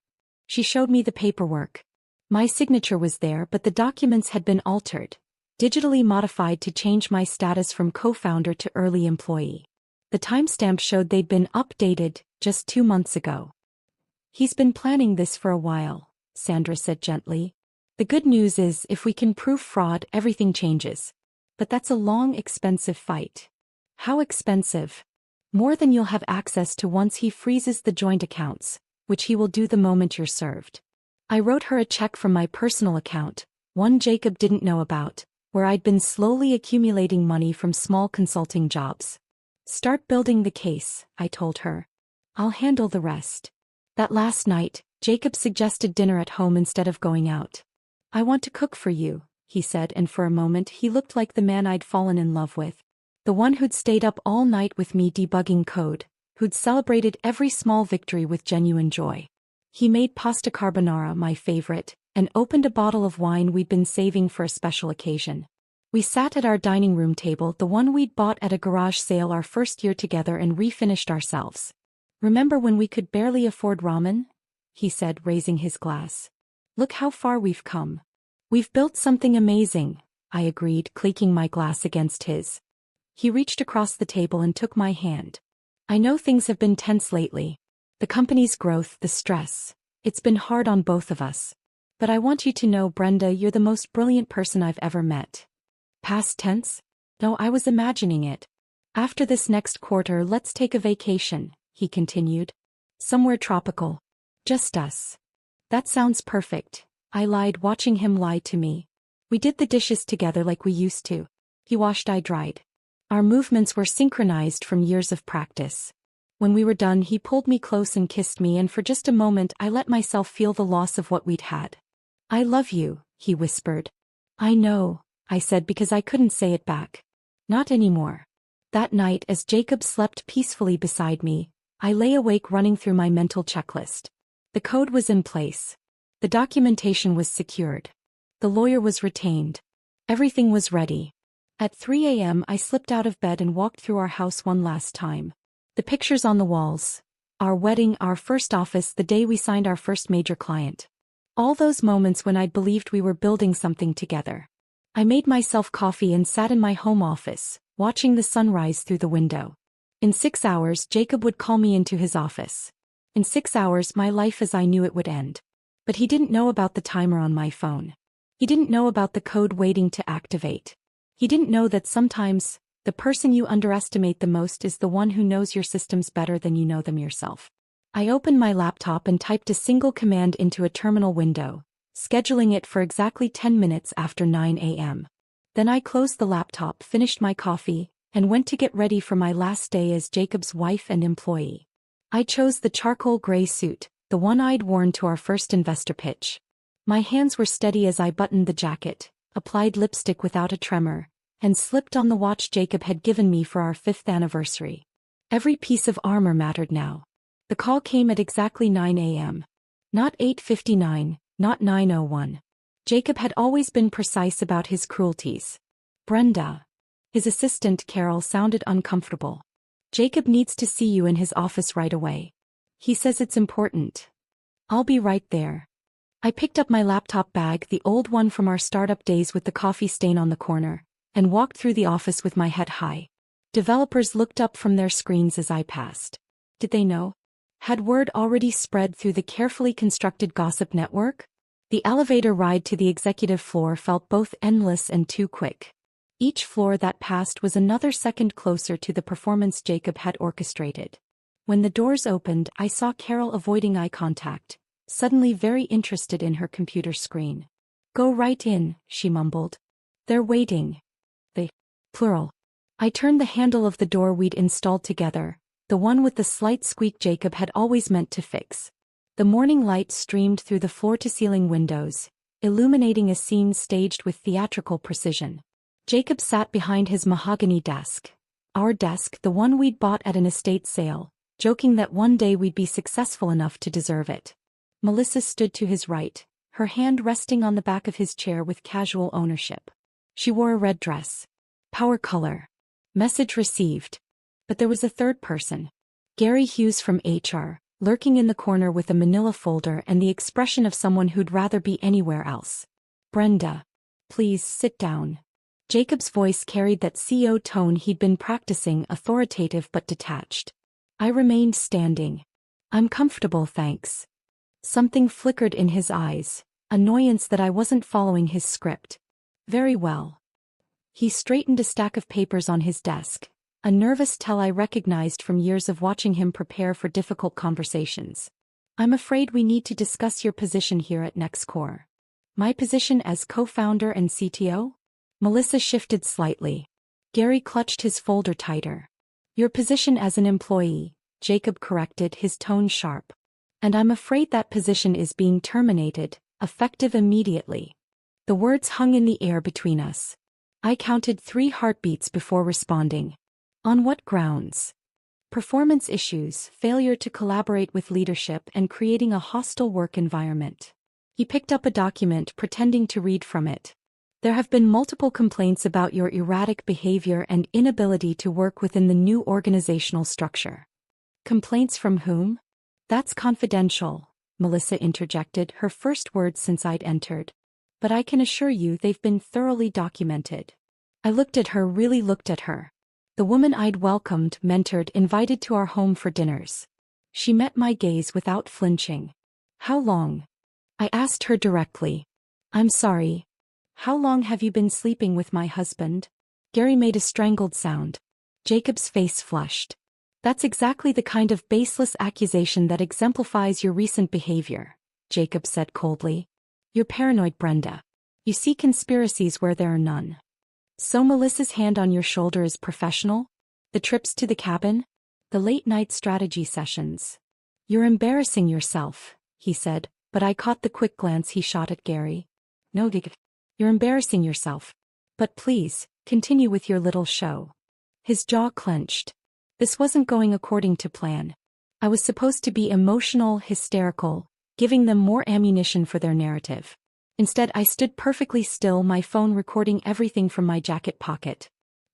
She showed me the paperwork. My signature was there, but the documents had been altered, digitally modified to change my status from co-founder to early employee. The timestamp showed they'd been updated just 2 months ago. He's been planning this for a while, Sandra said gently. The good news is if we can prove fraud, everything changes. But that's a long, expensive fight. How expensive? More than you'll have access to once he freezes the joint accounts, which he will do the moment you're served. I wrote her a check from my personal account, one Jacob didn't know about, where I'd been slowly accumulating money from small consulting jobs. Start building the case, I told her. I'll handle the rest. That last night, Jacob suggested dinner at home instead of going out. I want to cook for you, he said, and for a moment he looked like the man I'd fallen in love with. The one who'd stayed up all night with me debugging code, who'd celebrated every small victory with genuine joy. He made pasta carbonara, my favorite, and opened a bottle of wine we'd been saving for a special occasion. We sat at our dining room table, the one we'd bought at a garage sale our first year together, and refinished ourselves. Remember when we could barely afford ramen? He said, raising his glass. Look how far we've come. We've built something amazing, I agreed, clinking my glass against his. He reached across the table and took my hand. I know things have been tense lately. The company's growth, the stress. It's been hard on both of us. But I want you to know, Brenda, you're the most brilliant person I've ever met. Past tense? No, I was imagining it. After this next quarter, let's take a vacation, he continued. Somewhere tropical. Just us. That sounds perfect, I lied, watching him lie to me. We did the dishes together like we used to. He washed, I dried. Our movements were synchronized from years of practice. When we were done, he pulled me close and kissed me, and for just a moment I let myself feel the loss of what we'd had. I love you, he whispered. I know, I said, because I couldn't say it back. Not anymore. That night, as Jacob slept peacefully beside me, I lay awake running through my mental checklist. The code was in place. The documentation was secured. The lawyer was retained. Everything was ready. At 3 a.m. I slipped out of bed and walked through our house one last time. The pictures on the walls. Our wedding, our first office, the day we signed our first major client. All those moments when I'd believed we were building something together. I made myself coffee and sat in my home office, watching the sunrise through the window. In 6 hours, Jacob would call me into his office. In 6 hours, my life as I knew it would end. But he didn't know about the timer on my phone. He didn't know about the code waiting to activate. He didn't know that sometimes, the person you underestimate the most is the one who knows your systems better than you know them yourself. I opened my laptop and typed a single command into a terminal window. scheduling it for exactly 10 minutes after 9 a.m. Then I closed the laptop, finished my coffee, and went to get ready for my last day as Jacob's wife and employee. I chose the charcoal gray suit, the one I'd worn to our first investor pitch. My hands were steady as I buttoned the jacket, applied lipstick without a tremor, and slipped on the watch Jacob had given me for our 5th anniversary. Every piece of armor mattered now. The call came at exactly 9 a.m. Not 8:59, not 9:01. Jacob had always been precise about his cruelties. Brenda. His assistant Carol sounded uncomfortable. Jacob needs to see you in his office right away. He says it's important. I'll be right there. I picked up my laptop bag, the old one from our startup days with the coffee stain on the corner, and walked through the office with my head high. Developers looked up from their screens as I passed. Did they know? Had word already spread through the carefully constructed gossip network? The elevator ride to the executive floor felt both endless and too quick. Each floor that passed was another second closer to the performance Jacob had orchestrated. When the doors opened, I saw Carol avoiding eye contact, suddenly very interested in her computer screen. Go right in, she mumbled. They're waiting. They. Plural. I turned the handle of the door we'd installed together, the one with the slight squeak Jacob had always meant to fix. The morning light streamed through the floor-to-ceiling windows, illuminating a scene staged with theatrical precision. Jacob sat behind his mahogany desk. Our desk, the one we'd bought at an estate sale, joking that one day we'd be successful enough to deserve it. Melissa stood to his right, her hand resting on the back of his chair with casual ownership. She wore a red dress. Power color. Message received. But there was a third person. Gary Hughes from HR, lurking in the corner with a manila folder and the expression of someone who'd rather be anywhere else. Brenda. Please sit down. Jacob's voice carried that CEO tone he'd been practicing, authoritative but detached. I remained standing. I'm comfortable, thanks. Something flickered in his eyes, annoyance that I wasn't following his script. Very well. He straightened a stack of papers on his desk, a nervous tell I recognized from years of watching him prepare for difficult conversations. I'm afraid we need to discuss your position here at NextCore. My position as co-founder and CTO? Melissa shifted slightly. Gary clutched his folder tighter. Your position as an employee, Jacob corrected, his tone sharp. And I'm afraid that position is being terminated, effective immediately. The words hung in the air between us. I counted 3 heartbeats before responding. On what grounds? Performance issues, failure to collaborate with leadership, and creating a hostile work environment. He picked up a document, pretending to read from it. There have been multiple complaints about your erratic behavior and inability to work within the new organizational structure. Complaints from whom? That's confidential, Melissa interjected, her first words since I'd entered. But I can assure you they've been thoroughly documented. I looked at her, really looked at her. The woman I'd welcomed, mentored, invited to our home for dinners. She met my gaze without flinching. How long? I asked her directly. I'm sorry. How long have you been sleeping with my husband? Gary made a strangled sound. Jacob's face flushed. That's exactly the kind of baseless accusation that exemplifies your recent behavior, Jacob said coldly. You're paranoid, Brenda. You see conspiracies where there are none. So Melissa's hand on your shoulder is professional? The trips to the cabin? The late-night strategy sessions? You're embarrassing yourself, he said, but I caught the quick glance he shot at Gary. No, you're embarrassing yourself. But please, continue with your little show. His jaw clenched. This wasn't going according to plan. I was supposed to be emotional, hysterical, giving them more ammunition for their narrative. Instead, I stood perfectly still, my phone recording everything from my jacket pocket.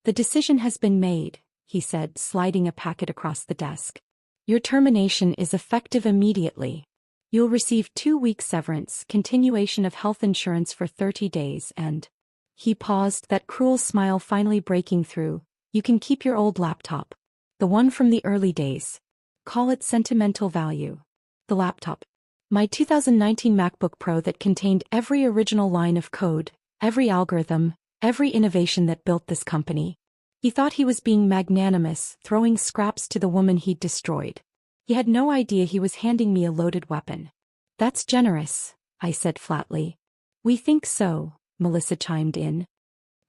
The decision has been made, he said, sliding a packet across the desk. Your termination is effective immediately. You'll receive 2-week severance, continuation of health insurance for 30 days, and... He paused, that cruel smile finally breaking through. You can keep your old laptop. The one from the early days. Call it sentimental value. The laptop. My 2019 MacBook Pro that contained every original line of code, every algorithm, every innovation that built this company. He thought he was being magnanimous, throwing scraps to the woman he'd destroyed. He had no idea he was handing me a loaded weapon. That's generous, I said flatly. We think so, Melissa chimed in.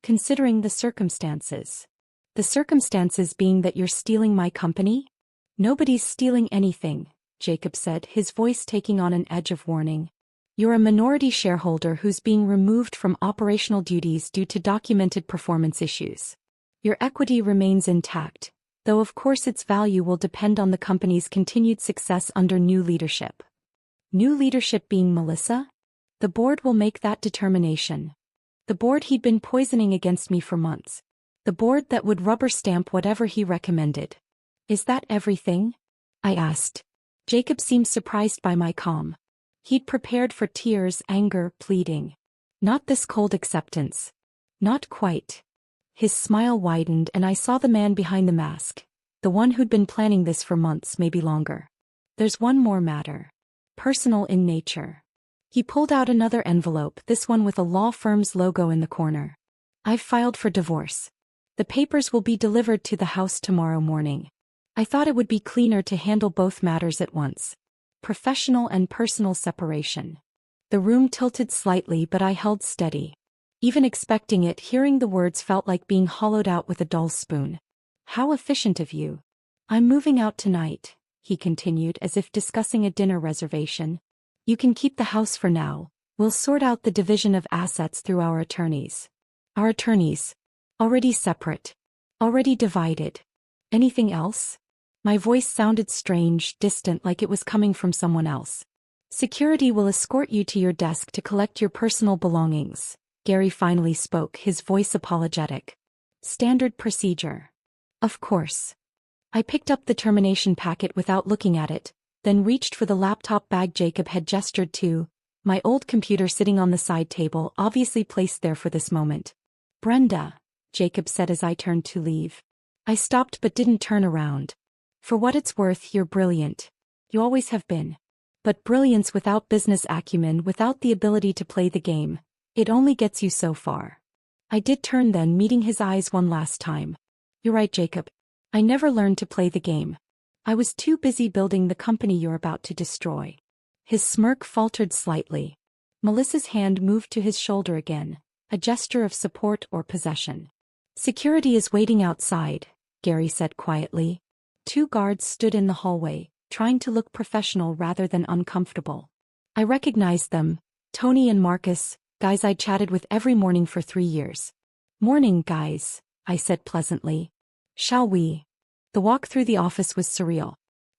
Considering the circumstances. The circumstances being that you're stealing my company? Nobody's stealing anything, Jacob said, his voice taking on an edge of warning. You're a minority shareholder who's being removed from operational duties due to documented performance issues. Your equity remains intact, though of course its value will depend on the company's continued success under new leadership. New leadership being Melissa? The board will make that determination. The board he'd been poisoning against me for months. The board that would rubber stamp whatever he recommended. Is that everything? I asked. Jacob seemed surprised by my calm. He'd prepared for tears, anger, pleading. Not this cold acceptance. Not quite. His smile widened and I saw the man behind the mask, the one who'd been planning this for months, maybe longer. There's one more matter. Personal in nature. He pulled out another envelope, this one with a law firm's logo in the corner. I've filed for divorce. The papers will be delivered to the house tomorrow morning. I thought it would be cleaner to handle both matters at once. Professional and personal separation. The room tilted slightly, but I held steady. Even expecting it, hearing the words felt like being hollowed out with a dull spoon. How efficient of you. I'm moving out tonight, he continued as if discussing a dinner reservation. You can keep the house for now. We'll sort out the division of assets through our attorneys. Our attorneys. Already separate. Already divided. Anything else? My voice sounded strange, distant, like it was coming from someone else. Security will escort you to your desk to collect your personal belongings. Gary finally spoke, his voice apologetic. Standard procedure. Of course. I picked up the termination packet without looking at it, then reached for the laptop bag Jacob had gestured to, my old computer sitting on the side table, obviously placed there for this moment. Brenda, Jacob said as I turned to leave. I stopped but didn't turn around. For what it's worth, you're brilliant. You always have been. But brilliance without business acumen, without the ability to play the game, it only gets you so far. I did turn then, meeting his eyes one last time. You're right, Jacob. I never learned to play the game. I was too busy building the company you're about to destroy. His smirk faltered slightly. Melissa's hand moved to his shoulder again, a gesture of support or possession. Security is waiting outside, Gary said quietly. 2 guards stood in the hallway, trying to look professional rather than uncomfortable. I recognized them, Tony and Marcus, guys I'd chatted with every morning for 3 years. Morning, guys, I said pleasantly. Shall we? The walk through the office was surreal.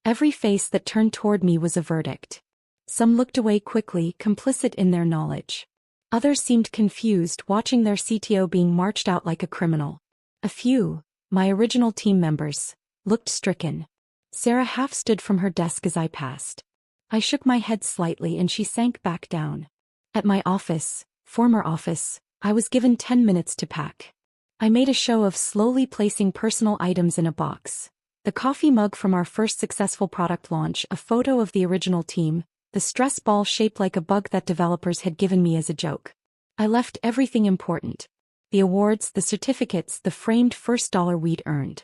Every face that turned toward me was a verdict. Some looked away quickly, complicit in their knowledge. Others seemed confused, watching their CTO being marched out like a criminal. A few, my original team members, looked stricken. Sarah half stood from her desk as I passed. I shook my head slightly and she sank back down. At my office, former office, I was given 10 minutes to pack. I made a show of slowly placing personal items in a box. The coffee mug from our first successful product launch, a photo of the original team, the stress ball shaped like a bug that developers had given me as a joke. I left everything important. The awards, the certificates, the framed first dollar we'd earned.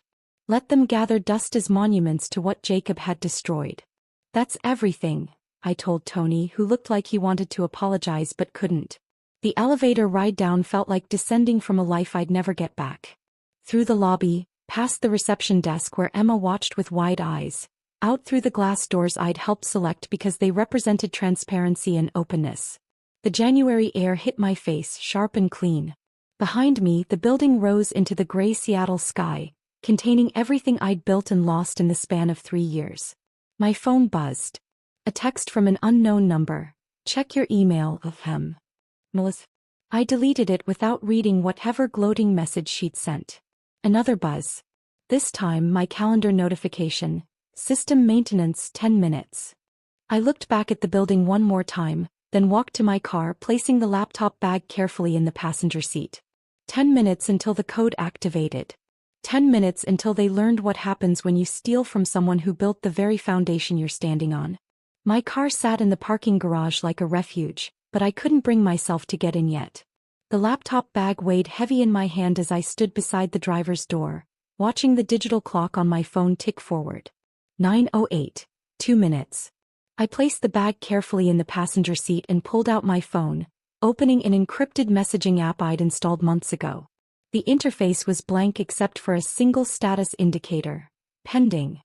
Let them gather dust as monuments to what Jacob had destroyed. That's everything, I told Tony, who looked like he wanted to apologize but couldn't. The elevator ride down felt like descending from a life I'd never get back. Through the lobby, past the reception desk where Emma watched with wide eyes, out through the glass doors I'd helped select because they represented transparency and openness. The January air hit my face, sharp and clean. Behind me, the building rose into the gray Seattle sky, containing everything I'd built and lost in the span of 3 years. My phone buzzed. A text from an unknown number. Check your email, Melissa. I deleted it without reading whatever gloating message she'd sent. Another buzz. This time my calendar notification. System maintenance 10 minutes. I looked back at the building one more time, then walked to my car, placing the laptop bag carefully in the passenger seat. 10 minutes until the code activated. 10 minutes until they learned what happens when you steal from someone who built the very foundation you're standing on. My car sat in the parking garage like a refuge, but I couldn't bring myself to get in yet. The laptop bag weighed heavy in my hand as I stood beside the driver's door, watching the digital clock on my phone tick forward. 9:08, 2 minutes. I placed the bag carefully in the passenger seat and pulled out my phone, opening an encrypted messaging app I'd installed months ago. The interface was blank except for a single status indicator. Pending.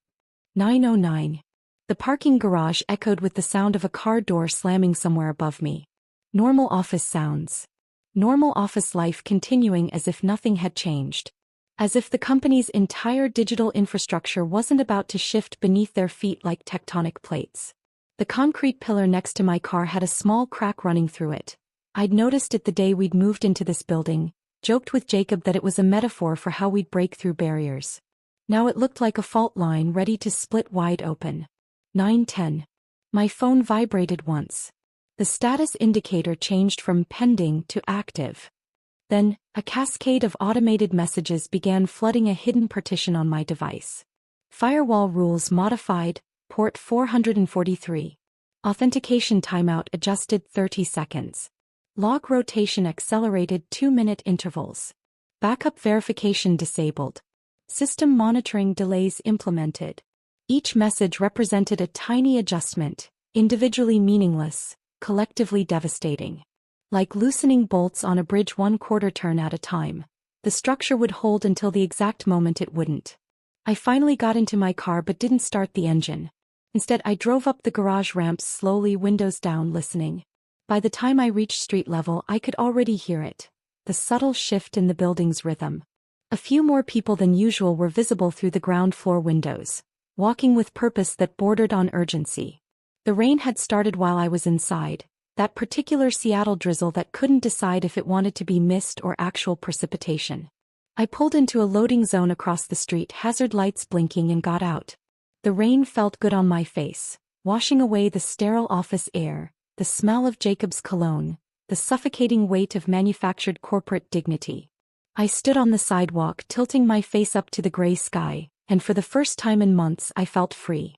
9:09. The parking garage echoed with the sound of a car door slamming somewhere above me. Normal office sounds. Normal office life continuing as if nothing had changed. As if the company's entire digital infrastructure wasn't about to shift beneath their feet like tectonic plates. The concrete pillar next to my car had a small crack running through it. I'd noticed it the day we'd moved into this building, joked with Jacob that it was a metaphor for how we'd break through barriers. Now it looked like a fault line ready to split wide open. 9:10. My phone vibrated once. The status indicator changed from pending to active. Then, a cascade of automated messages began flooding a hidden partition on my device. Firewall rules modified, port 443. Authentication timeout adjusted 30 seconds. Log rotation accelerated 2-minute intervals. Backup verification disabled. System monitoring delays implemented. Each message represented a tiny adjustment, individually meaningless, collectively devastating. Like loosening bolts on a bridge 1/4 turn at a time, the structure would hold until the exact moment it wouldn't. I finally got into my car but didn't start the engine. Instead, I drove up the garage ramps slowly, windows down, listening. By the time I reached street level, I could already hear it, the subtle shift in the building's rhythm. A few more people than usual were visible through the ground floor windows, walking with purpose that bordered on urgency. The rain had started while I was inside, that particular Seattle drizzle that couldn't decide if it wanted to be mist or actual precipitation. I pulled into a loading zone across the street, hazard lights blinking, and got out. The rain felt good on my face, washing away the sterile office air, the smell of Jacob's cologne, the suffocating weight of manufactured corporate dignity. I stood on the sidewalk, tilting my face up to the gray sky, and for the first time in months I felt free.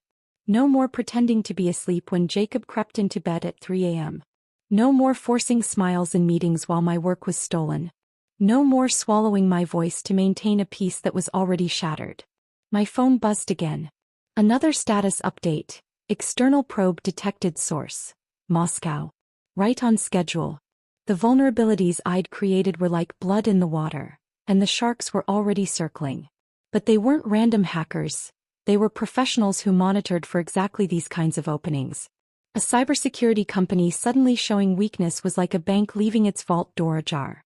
No more pretending to be asleep when Jacob crept into bed at 3 a.m. No more forcing smiles in meetings while my work was stolen. No more swallowing my voice to maintain a peace that was already shattered. My phone buzzed again. Another status update. External probe detected, source Moscow. Right on schedule. The vulnerabilities I'd created were like blood in the water, and the sharks were already circling. But they weren't random hackers. They were professionals who monitored for exactly these kinds of openings. A cybersecurity company suddenly showing weakness was like a bank leaving its vault door ajar.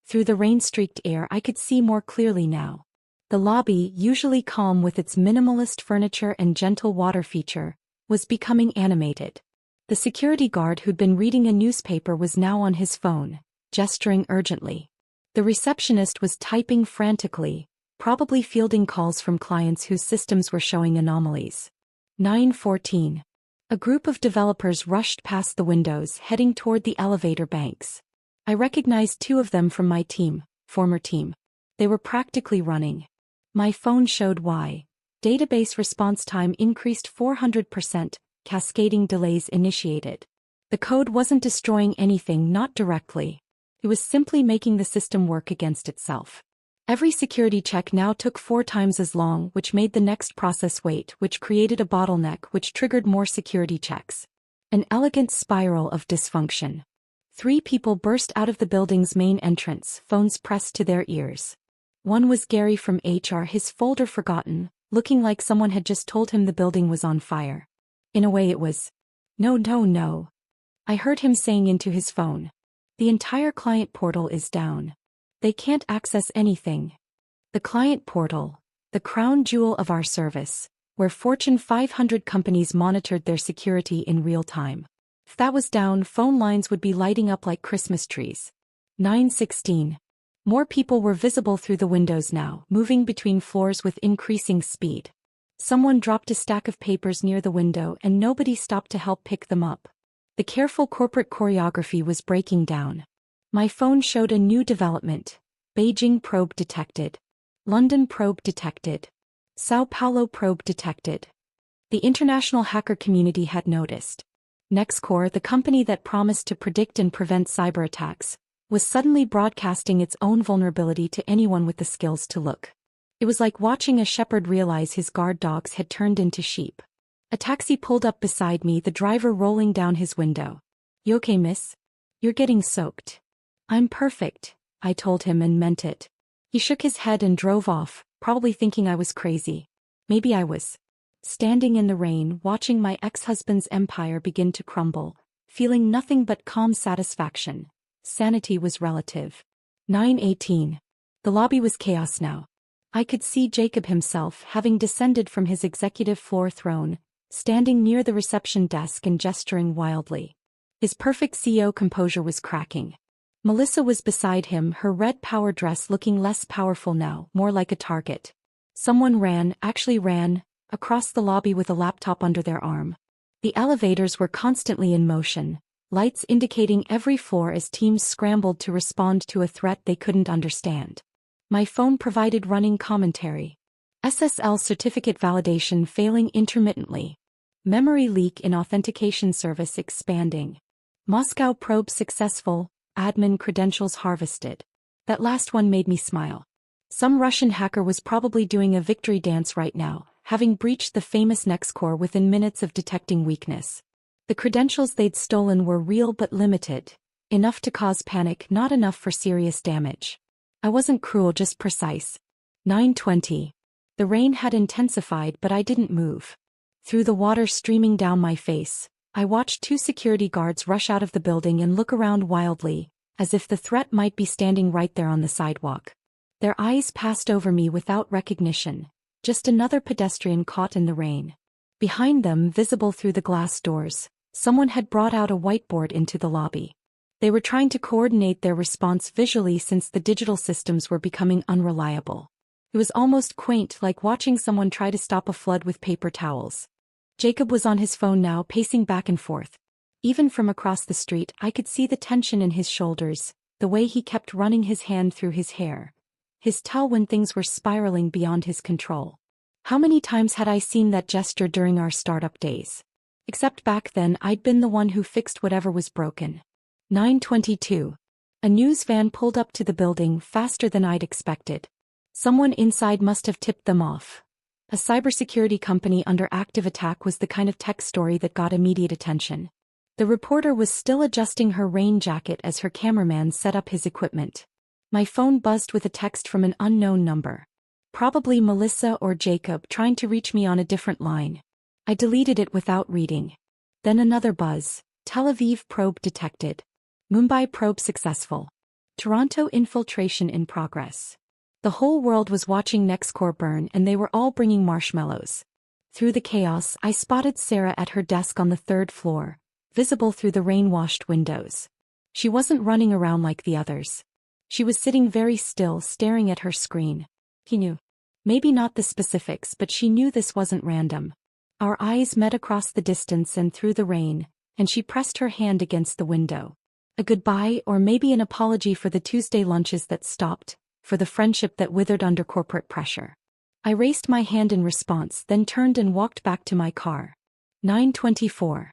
Through the rain-streaked air, I could see more clearly now. The lobby, usually calm with its minimalist furniture and gentle water feature, was becoming animated. The security guard who'd been reading a newspaper was now on his phone, gesturing urgently. The receptionist was typing frantically, probably fielding calls from clients whose systems were showing anomalies. 9:14. A group of developers rushed past the windows, heading toward the elevator banks. I recognized 2 of them from my former team. They were practically running. My phone showed why. Database response time increased 400%, cascading delays initiated. The code wasn't destroying anything, not directly. It was simply making the system work against itself. Every security check now took 4 times as long, which made the next process wait, which created a bottleneck, which triggered more security checks. An elegant spiral of dysfunction. 3 people burst out of the building's main entrance, phones pressed to their ears. One was Gary from HR, his folder forgotten, looking like someone had just told him the building was on fire. In a way it was. No. I heard him saying into his phone. The entire client portal is down. They can't access anything. The client portal, the crown jewel of our service, where Fortune 500 companies monitored their security in real time. If that was down, phone lines would be lighting up like Christmas trees. 9:16. More people were visible through the windows now, moving between floors with increasing speed. Someone dropped a stack of papers near the window and nobody stopped to help pick them up. The careful corporate choreography was breaking down. My phone showed a new development. Beijing probe detected. London probe detected. Sao Paulo probe detected. The international hacker community had noticed. Nextcore, the company that promised to predict and prevent cyber attacks, was suddenly broadcasting its own vulnerability to anyone with the skills to look. It was like watching a shepherd realize his guard dogs had turned into sheep. A taxi pulled up beside me, the driver rolling down his window. "You okay, miss? You're getting soaked." "I'm perfect," I told him and meant it. He shook his head and drove off, probably thinking I was crazy. Maybe I was. Standing in the rain, watching my ex-husband's empire begin to crumble, feeling nothing but calm satisfaction. Sanity was relative. 9:18. The lobby was chaos now. I could see Jacob himself, having descended from his executive floor throne, standing near the reception desk and gesturing wildly. His perfect CEO composure was cracking. Melissa was beside him, her red power dress looking less powerful now, more like a target. Someone actually ran, across the lobby with a laptop under their arm. The elevators were constantly in motion, lights indicating every floor as teams scrambled to respond to a threat they couldn't understand. My phone provided running commentary. SSL certificate validation failing intermittently. Memory leak in authentication service expanding. Moscow probe successful, admin credentials harvested. That last one made me smile. Some Russian hacker was probably doing a victory dance right now, having breached the famous NextCore within minutes of detecting weakness. The credentials they'd stolen were real but limited, enough to cause panic, not enough for serious damage. I wasn't cruel, just precise. 9:20. The rain had intensified, but I didn't move. Through the water streaming down my face, I watched two security guards rush out of the building and look around wildly, as if the threat might be standing right there on the sidewalk. Their eyes passed over me without recognition, just another pedestrian caught in the rain. Behind them, visible through the glass doors, someone had brought out a whiteboard into the lobby. They were trying to coordinate their response visually since the digital systems were becoming unreliable. It was almost quaint, like watching someone try to stop a flood with paper towels. Jacob was on his phone now, pacing back and forth. Even from across the street, I could see the tension in his shoulders, the way he kept running his hand through his hair. His tell when things were spiraling beyond his control. How many times had I seen that gesture during our startup days? Except back then I'd been the one who fixed whatever was broken. 9:22. A news van pulled up to the building faster than I'd expected. Someone inside must have tipped them off. A cybersecurity company under active attack was the kind of tech story that got immediate attention. The reporter was still adjusting her rain jacket as her cameraman set up his equipment. My phone buzzed with a text from an unknown number. Probably Melissa or Jacob trying to reach me on a different line. I deleted it without reading. Then another buzz. Tel Aviv probe detected. Mumbai probe successful. Toronto infiltration in progress. The whole world was watching NextCore burn, and they were all bringing marshmallows. Through the chaos, I spotted Sarah at her desk on the third floor, visible through the rain-washed windows. She wasn't running around like the others. She was sitting very still, staring at her screen. He knew. Maybe not the specifics, but she knew this wasn't random. Our eyes met across the distance and through the rain, and she pressed her hand against the window. A goodbye, or maybe an apology for the Tuesday lunches that stopped, for the friendship that withered under corporate pressure. I raised my hand in response, then turned and walked back to my car. 9:24.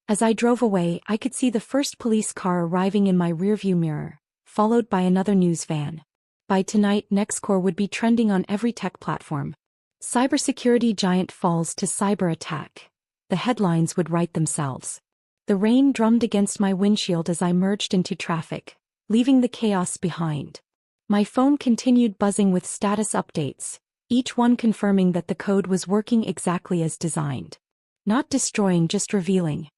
As I drove away, I could see the first police car arriving in my rearview mirror, followed by another news van. By tonight, NextCore would be trending on every tech platform. Cybersecurity giant falls to cyber attack. The headlines would write themselves. The rain drummed against my windshield as I merged into traffic, leaving the chaos behind. My phone continued buzzing with status updates, each one confirming that the code was working exactly as designed. Not destroying, just revealing.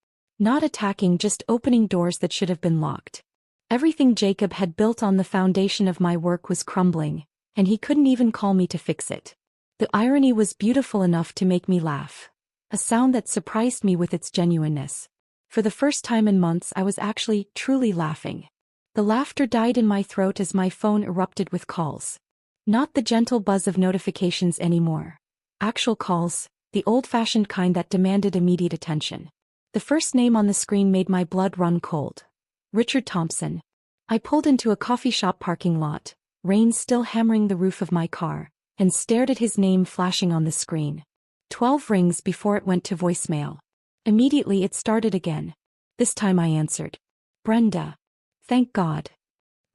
Not attacking, just opening doors that should have been locked. Everything Jacob had built on the foundation of my work was crumbling, and he couldn't even call me to fix it. The irony was beautiful enough to make me laugh. A sound that surprised me with its genuineness. For the first time in months, I was actually, truly laughing. The laughter died in my throat as my phone erupted with calls. Not the gentle buzz of notifications anymore. Actual calls, the old-fashioned kind that demanded immediate attention. The first name on the screen made my blood run cold. Richard Thompson. I pulled into a coffee shop parking lot, rain still hammering the roof of my car, and stared at his name flashing on the screen. 12 rings before it went to voicemail. Immediately it started again. This time I answered. Brenda. Thank God.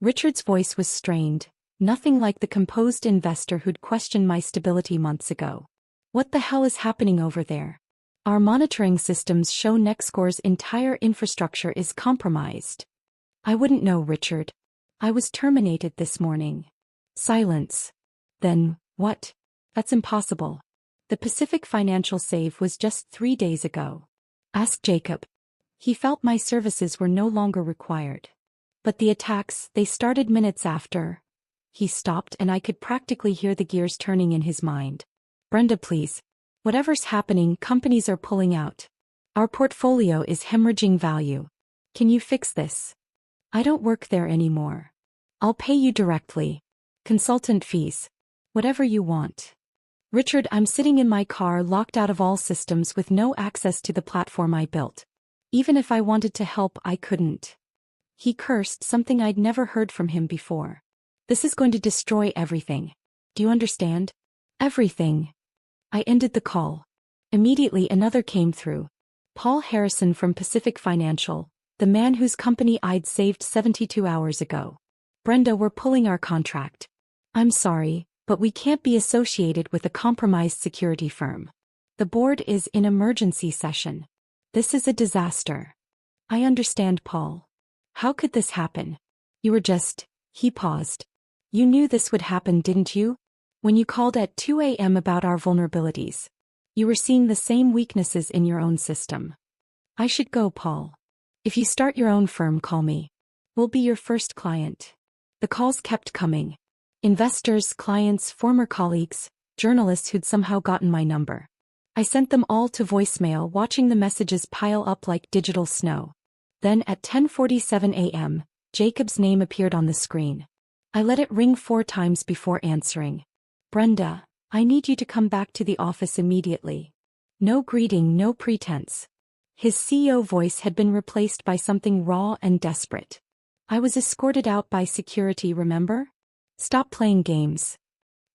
Richard's voice was strained, nothing like the composed investor who'd questioned my stability months ago. What the hell is happening over there? Our monitoring systems show Nextcore's entire infrastructure is compromised. I wouldn't know, Richard. I was terminated this morning. Silence. Then, what? That's impossible. The Pacific Financial save was just 3 days ago. Ask Jacob. He felt my services were no longer required. But the attacks, they started minutes after. He stopped and I could practically hear the gears turning in his mind. Brenda, please. Whatever's happening, companies are pulling out. Our portfolio is hemorrhaging value. Can you fix this? I don't work there anymore. I'll pay you directly. Consultant fees. Whatever you want. Richard, I'm sitting in my car locked out of all systems with no access to the platform I built. Even if I wanted to help, I couldn't. He cursed, something I'd never heard from him before. This is going to destroy everything. Do you understand? Everything. I ended the call. Immediately another came through. Paul Harrison from Pacific Financial, the man whose company I'd saved 72 hours ago. Brenda, we're pulling our contract. I'm sorry, but we can't be associated with a compromised security firm. The board is in emergency session. This is a disaster. I understand, Paul. How could this happen? You were just... He paused. You knew this would happen, didn't you? When you called at 2 a.m. about our vulnerabilities. You were seeing the same weaknesses in your own system. I should go, Paul. If you start your own firm, call me. We'll be your first client. The calls kept coming. Investors, clients, former colleagues, journalists who'd somehow gotten my number. I sent them all to voicemail, watching the messages pile up like digital snow. Then at 10:47 a.m., Jacob's name appeared on the screen. I let it ring 4 times before answering. Brenda, I need you to come back to the office immediately. No greeting, no pretense. His CEO voice had been replaced by something raw and desperate. I was escorted out by security, remember? Stop playing games.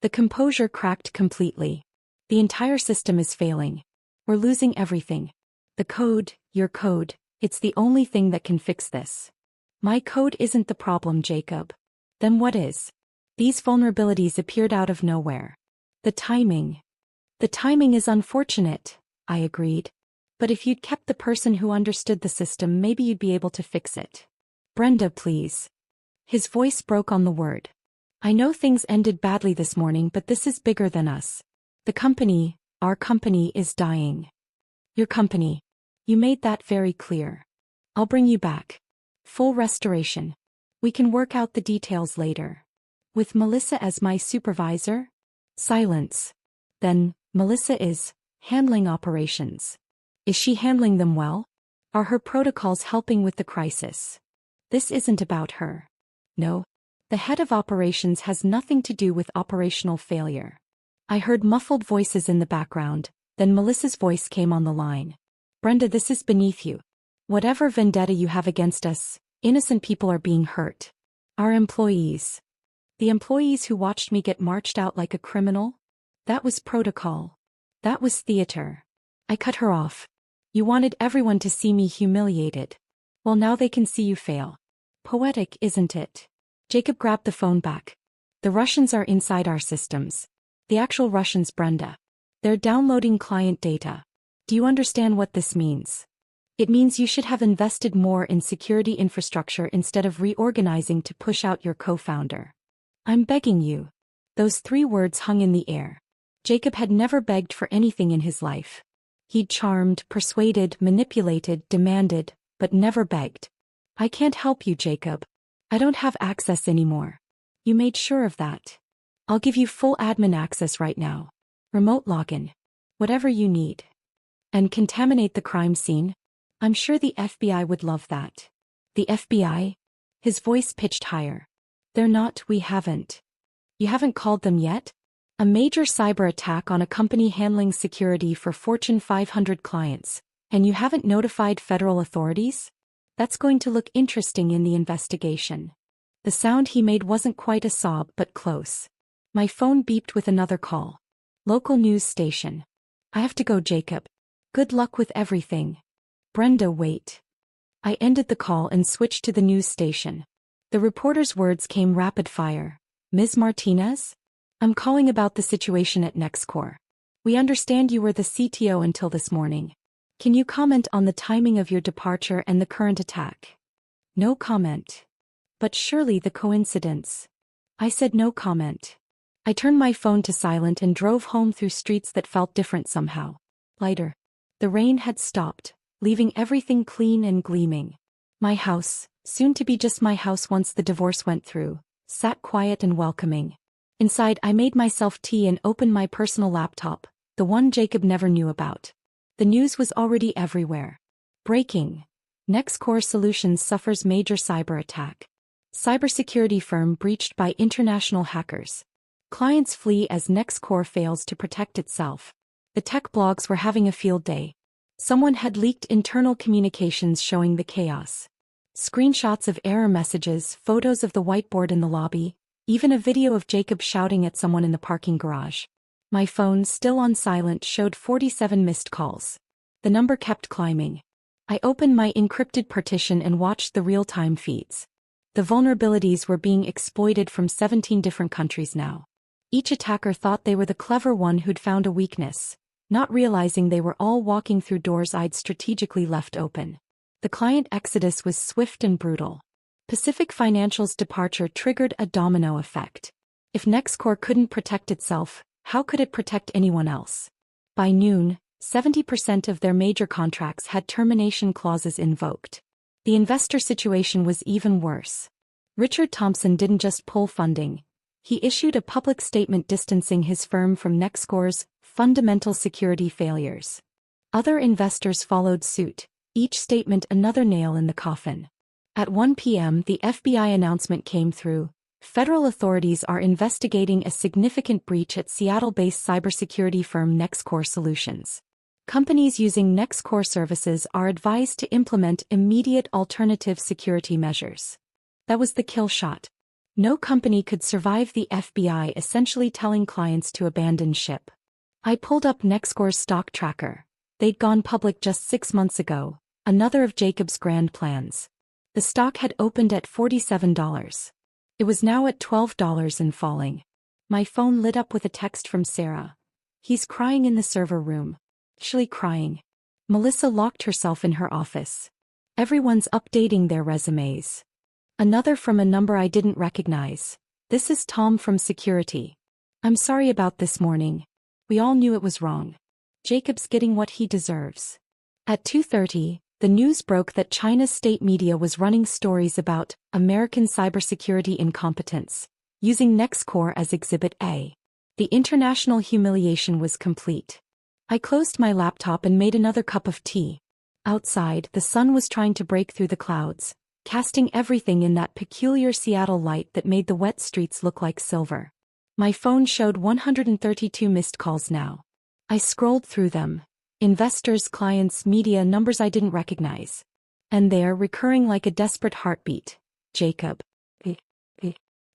The composure cracked completely. The entire system is failing. We're losing everything. The code, your code, it's the only thing that can fix this. My code isn't the problem, Jacob. Then what is? These vulnerabilities appeared out of nowhere. The timing. The timing is unfortunate, I agreed. But if you'd kept the person who understood the system, maybe you'd be able to fix it. Brenda, please. His voice broke on the word. I know things ended badly this morning, but this is bigger than us. The company, our company, is dying. Your company. You made that very clear. I'll bring you back. Full restoration. We can work out the details later. With Melissa as my supervisor? Silence. Then, Melissa is handling operations. Is she handling them well? Are her protocols helping with the crisis? This isn't about her. No. The head of operations has nothing to do with operational failure. I heard muffled voices in the background, then Melissa's voice came on the line. Brenda, this is beneath you. Whatever vendetta you have against us, innocent people are being hurt. Our employees. The employees who watched me get marched out like a criminal? That was protocol. That was theater. I cut her off. You wanted everyone to see me humiliated. Well, now they can see you fail. Poetic, isn't it? Jacob grabbed the phone back. The Russians are inside our systems. The actual Russians, Brenda. They're downloading client data. Do you understand what this means? It means you should have invested more in security infrastructure instead of reorganizing to push out your co-founder. I'm begging you. Those 3 words hung in the air. Jacob had never begged for anything in his life. He'd charmed, persuaded, manipulated, demanded, but never begged. I can't help you, Jacob. I don't have access anymore. You made sure of that. I'll give you full admin access right now. Remote login. Whatever you need. And contaminate the crime scene. I'm sure the FBI would love that. The FBI? His voice pitched higher. They're not, we haven't. You haven't called them yet? A major cyber attack on a company handling security for Fortune 500 clients, and you haven't notified federal authorities? That's going to look interesting in the investigation. The sound he made wasn't quite a sob, but close. My phone beeped with another call. Local news station. I have to go, Jacob. Good luck with everything. Brenda, wait. I ended the call and switched to the news station. The reporter's words came rapid fire. Ms. Martinez? I'm calling about the situation at Nextcore. We understand you were the CTO until this morning. Can you comment on the timing of your departure and the current attack? No comment. But surely the coincidence. I said no comment. I turned my phone to silent and drove home through streets that felt different somehow. Lighter. The rain had stopped, leaving everything clean and gleaming. My house, soon to be just my house once the divorce went through, sat quiet and welcoming. Inside I made myself tea and opened my personal laptop, the one Jacob never knew about. The news was already everywhere. Breaking. NextCore Solutions suffers major cyber attack. Cybersecurity firm breached by international hackers. Clients flee as NextCore fails to protect itself. The tech blogs were having a field day. Someone had leaked internal communications showing the chaos. Screenshots of error messages, photos of the whiteboard in the lobby, even a video of Jacob shouting at someone in the parking garage. My phone, still on silent, showed 47 missed calls. The number kept climbing. I opened my encrypted partition and watched the real-time feeds. The vulnerabilities were being exploited from 17 different countries now. Each attacker thought they were the clever one who'd found a weakness, not realizing they were all walking through doors I'd strategically left open. The client exodus was swift and brutal. Pacific Financial's departure triggered a domino effect. If NextCore couldn't protect itself, how could it protect anyone else? By noon, 70% of their major contracts had termination clauses invoked. The investor situation was even worse. Richard Thompson didn't just pull funding. He issued a public statement distancing his firm from NextCore's fundamental security failures. Other investors followed suit, each statement another nail in the coffin. At 1 p.m. the FBI announcement came through. Federal authorities are investigating a significant breach at Seattle-based cybersecurity firm NextCore Solutions. Companies using NextCore services are advised to implement immediate alternative security measures. That was the kill shot. No company could survive the FBI essentially telling clients to abandon ship. I pulled up NextCore's stock tracker. They'd gone public just 6 months ago, another of Jacob's grand plans. The stock had opened at $47. It was now at $12 and falling. My phone lit up with a text from Sarah. He's crying in the server room. Actually crying. Melissa locked herself in her office. Everyone's updating their resumes. Another from a number I didn't recognize. This is Tom from security. I'm sorry about this morning. We all knew it was wrong. Jacob's getting what he deserves. At 2:30, the news broke that China's state media was running stories about American cybersecurity incompetence, using NextCore as Exhibit A. The international humiliation was complete. I closed my laptop and made another cup of tea. Outside, the sun was trying to break through the clouds, casting everything in that peculiar Seattle light that made the wet streets look like silver. My phone showed 132 missed calls now. I scrolled through them. Investors, clients, media, numbers I didn't recognize. And there, recurring like a desperate heartbeat, Jacob.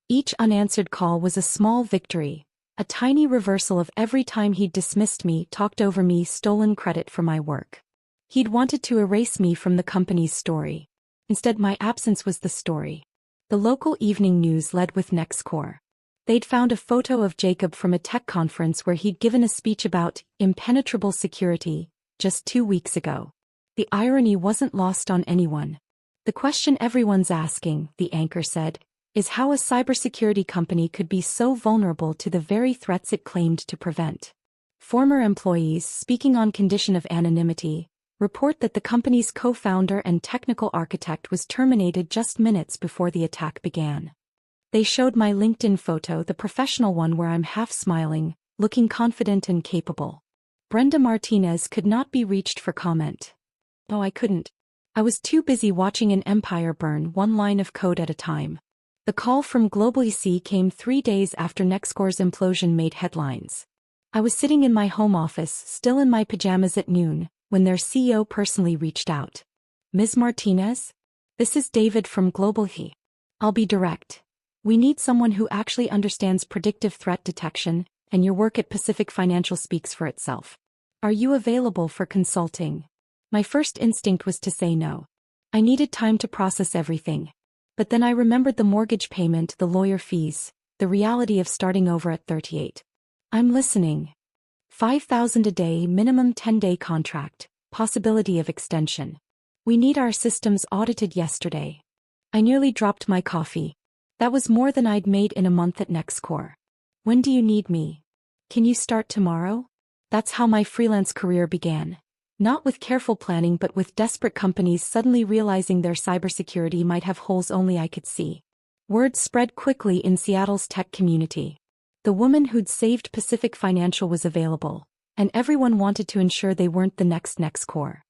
Each unanswered call was a small victory, a tiny reversal of every time he'd dismissed me, talked over me, stolen credit for my work. He'd wanted to erase me from the company's story. Instead, my absence was the story. The local evening news led with NextCore. They'd found a photo of Jacob from a tech conference where he'd given a speech about impenetrable security just 2 weeks ago. The irony wasn't lost on anyone. The question everyone's asking, the anchor said, is how a cybersecurity company could be so vulnerable to the very threats it claimed to prevent. Former employees, speaking on condition of anonymity, report that the company's co-founder and technical architect was terminated just minutes before the attack began. They showed my LinkedIn photo, the professional one where I'm half smiling, looking confident and capable. Brenda Martinez could not be reached for comment. No, I couldn't. I was too busy watching an empire burn one line of code at a time. The call from Global EC came 3 days after NextCore's implosion made headlines. I was sitting in my home office, still in my pajamas at noon, when their CEO personally reached out. Ms. Martinez? This is David from Global EC. I'll be direct. We need someone who actually understands predictive threat detection, and your work at Pacific Financial speaks for itself. Are you available for consulting? My first instinct was to say no. I needed time to process everything. But then I remembered the mortgage payment, the lawyer fees, the reality of starting over at 38. I'm listening. $5,000 a day, minimum 10-day contract, possibility of extension. We need our systems audited yesterday. I nearly dropped my coffee. That was more than I'd made in a month at Nextcore. When do you need me? Can you start tomorrow? That's how my freelance career began. Not with careful planning but with desperate companies suddenly realizing their cybersecurity might have holes only I could see. Word spread quickly in Seattle's tech community. The woman who'd saved Pacific Financial was available, and everyone wanted to ensure they weren't the next Nextcore.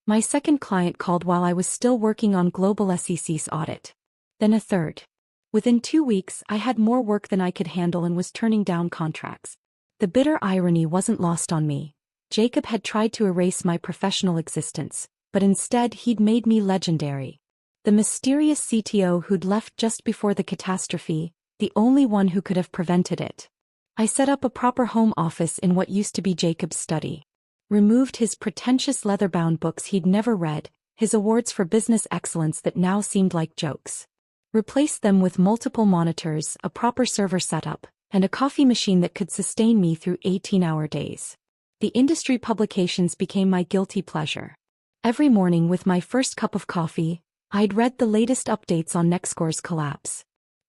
My second client called while I was still working on global SEC's audit. Then a third. Within 2 weeks, I had more work than I could handle and was turning down contracts. The bitter irony wasn't lost on me. Jacob had tried to erase my professional existence, but instead he'd made me legendary. The mysterious CTO who'd left just before the catastrophe, the only one who could have prevented it. I set up a proper home office in what used to be Jacob's study. Removed his pretentious leather-bound books he'd never read, his awards for business excellence that now seemed like jokes. Replaced them with multiple monitors, a proper server setup, and a coffee machine that could sustain me through 18-hour days. The industry publications became my guilty pleasure. Every morning with my first cup of coffee, I'd read the latest updates on Nextcore's collapse.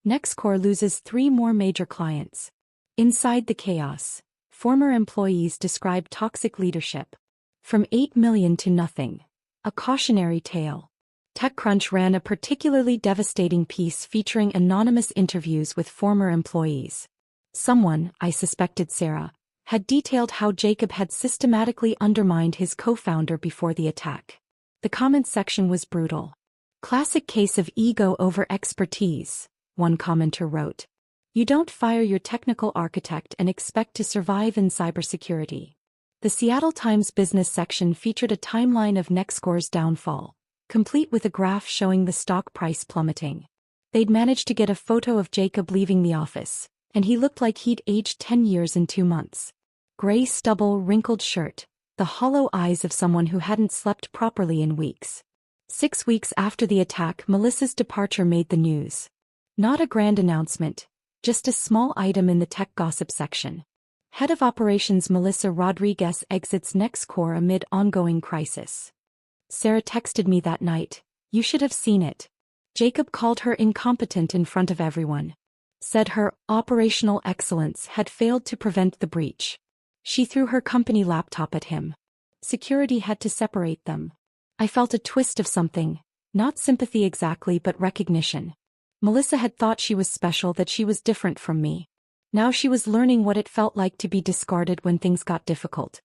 Nextcore loses 3 more major clients. Inside the chaos, former employees described toxic leadership. From 8 million to nothing. A cautionary tale. TechCrunch ran a particularly devastating piece featuring anonymous interviews with former employees. Someone, I suspected Sarah, had detailed how Jacob had systematically undermined his co-founder before the attack. The comment section was brutal. Classic case of ego over expertise, one commenter wrote. You don't fire your technical architect and expect to survive in cybersecurity. The Seattle Times business section featured a timeline of Nextcore's downfall, complete with a graph showing the stock price plummeting. They'd managed to get a photo of Jacob leaving the office, and he looked like he'd aged 10 years in 2 months. Gray stubble, wrinkled shirt, the hollow eyes of someone who hadn't slept properly in weeks. 6 weeks after the attack, Melissa's departure made the news. Not a grand announcement, just a small item in the tech gossip section. Head of Operations Melissa Rodriguez exits Nextcore amid ongoing crisis. Sarah texted me that night, you should have seen it. Jacob called her incompetent in front of everyone. Said her operational excellence had failed to prevent the breach. She threw her company laptop at him. Security had to separate them. I felt a twist of something, not sympathy exactly but recognition. Melissa had thought she was special, that she was different from me. Now she was learning what it felt like to be discarded when things got difficult.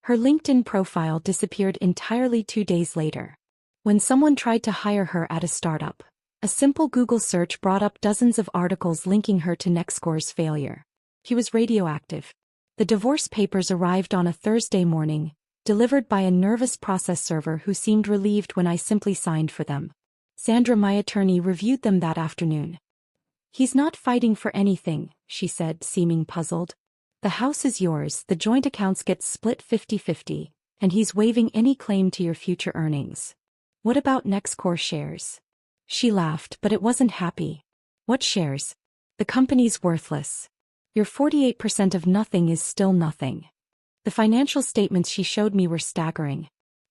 Her LinkedIn profile disappeared entirely 2 days later. When someone tried to hire her at a startup, a simple Google search brought up dozens of articles linking her to Nextcore's failure. He was radioactive. The divorce papers arrived on a Thursday morning, delivered by a nervous process server who seemed relieved when I simply signed for them. Sandra, my attorney, reviewed them that afternoon. He's not fighting for anything, she said, seeming puzzled. The house is yours, the joint accounts get split 50-50, and he's waiving any claim to your future earnings. What about Nextcore shares? She laughed, but it wasn't happy. What shares? The company's worthless. Your 48% of nothing is still nothing. The financial statements she showed me were staggering.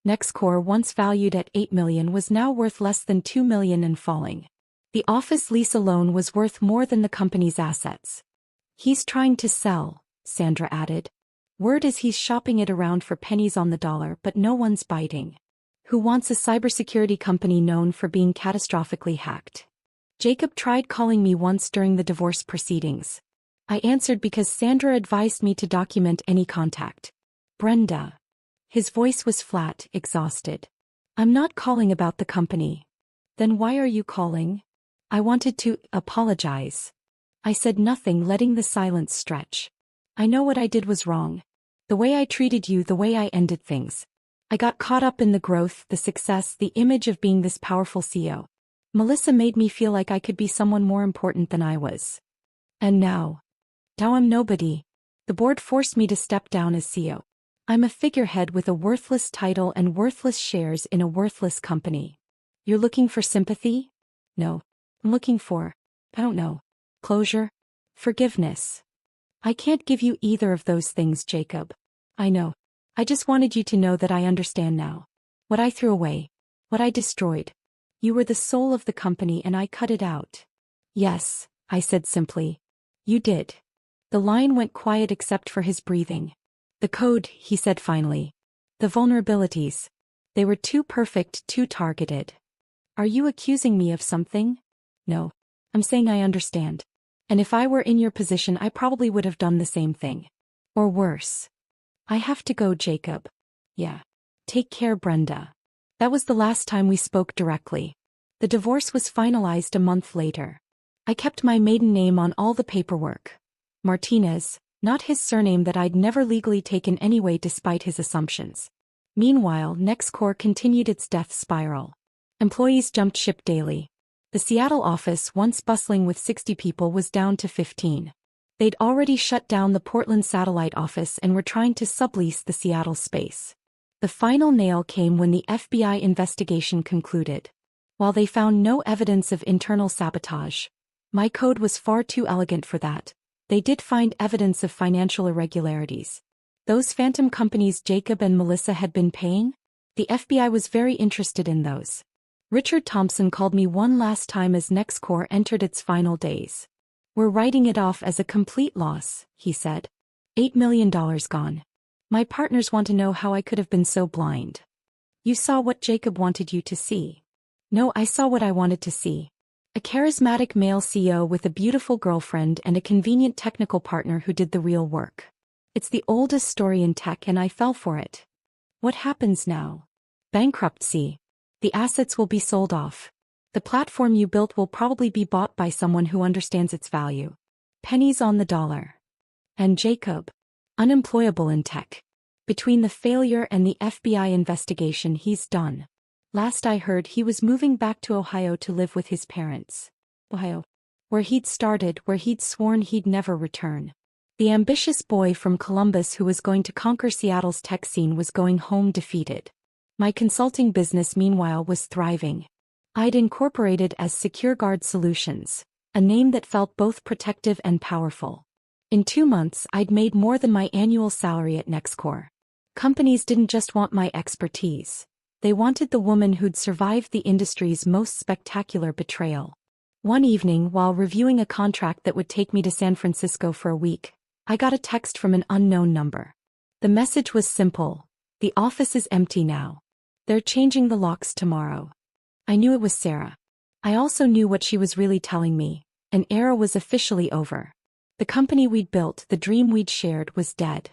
Nextcore, once valued at $8 million, was now worth less than $2 million and falling. The office lease alone was worth more than the company's assets. He's trying to sell, Sandra added. Word is he's shopping it around for pennies on the dollar, but no one's biting. Who wants a cybersecurity company known for being catastrophically hacked? Jacob tried calling me once during the divorce proceedings. I answered because Sandra advised me to document any contact. Brenda. His voice was flat, exhausted. I'm not calling about the company. Then why are you calling? I wanted to apologize. I said nothing, letting the silence stretch. I know what I did was wrong. The way I treated you, the way I ended things. I got caught up in the growth, the success, the image of being this powerful CEO. Melissa made me feel like I could be someone more important than I was. And now I'm nobody. The board forced me to step down as CEO. I'm a figurehead with a worthless title and worthless shares in a worthless company. You're looking for sympathy? No. I'm looking for, I don't know, closure? Forgiveness. I can't give you either of those things, Jacob. I know. I just wanted you to know that I understand now. What I threw away. What I destroyed. You were the soul of the company and I cut it out. Yes, I said simply. You did. The line went quiet except for his breathing. The code, he said finally. The vulnerabilities. They were too perfect, too targeted. Are you accusing me of something? No. I'm saying I understand. And if I were in your position I probably would have done the same thing. Or worse. I have to go, Jacob. Yeah. Take care, Brenda. That was the last time we spoke directly. The divorce was finalized a month later. I kept my maiden name on all the paperwork. Martinez, not his surname that I'd never legally taken anyway despite his assumptions. Meanwhile, Nextcore continued its death spiral. Employees jumped ship daily. The Seattle office, once bustling with 60 people, was down to 15. They'd already shut down the Portland satellite office and were trying to sublease the Seattle space. The final nail came when the FBI investigation concluded. While they found no evidence of internal sabotage, my code was far too elegant for that. They did find evidence of financial irregularities. Those phantom companies Jacob and Melissa had been paying? The FBI was very interested in those. Richard Thompson called me one last time as Nextcore entered its final days. We're writing it off as a complete loss, he said. $8 million gone. My partners want to know how I could have been so blind. You saw what Jacob wanted you to see. No, I saw what I wanted to see. A charismatic male CEO with a beautiful girlfriend and a convenient technical partner who did the real work. It's the oldest story in tech and I fell for it. What happens now? Bankruptcy. The assets will be sold off. The platform you built will probably be bought by someone who understands its value. Pennies on the dollar. And Jacob? Unemployable in tech. Between the failure and the FBI investigation, he's done. Last I heard, he was moving back to Ohio to live with his parents. Ohio. Where he'd started, where he'd sworn he'd never return. The ambitious boy from Columbus who was going to conquer Seattle's tech scene was going home defeated. My consulting business, meanwhile, was thriving. I'd incorporated as SecureGuard Solutions, a name that felt both protective and powerful. In 2 months, I'd made more than my annual salary at Nextcore. Companies didn't just want my expertise. They wanted the woman who'd survived the industry's most spectacular betrayal. One evening, while reviewing a contract that would take me to San Francisco for a week, I got a text from an unknown number. The message was simple. The office is empty now. They're changing the locks tomorrow. I knew it was Sarah. I also knew what she was really telling me. An era was officially over. The company we'd built, the dream we'd shared, was dead.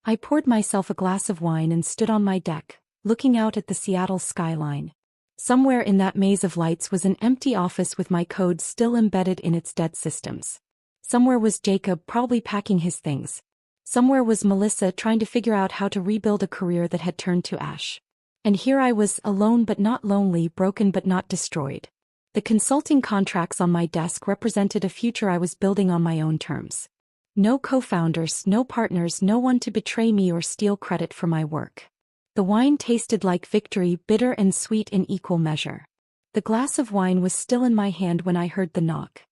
I poured myself a glass of wine and stood on my deck, looking out at the Seattle skyline. Somewhere in that maze of lights was an empty office with my code still embedded in its dead systems. Somewhere was Jacob, probably packing his things. Somewhere was Melissa, trying to figure out how to rebuild a career that had turned to ash. And here I was, alone but not lonely, broken but not destroyed. The consulting contracts on my desk represented a future I was building on my own terms. No co-founders, no partners, no one to betray me or steal credit for my work. The wine tasted like victory, bitter and sweet in equal measure. The glass of wine was still in my hand when I heard the knock.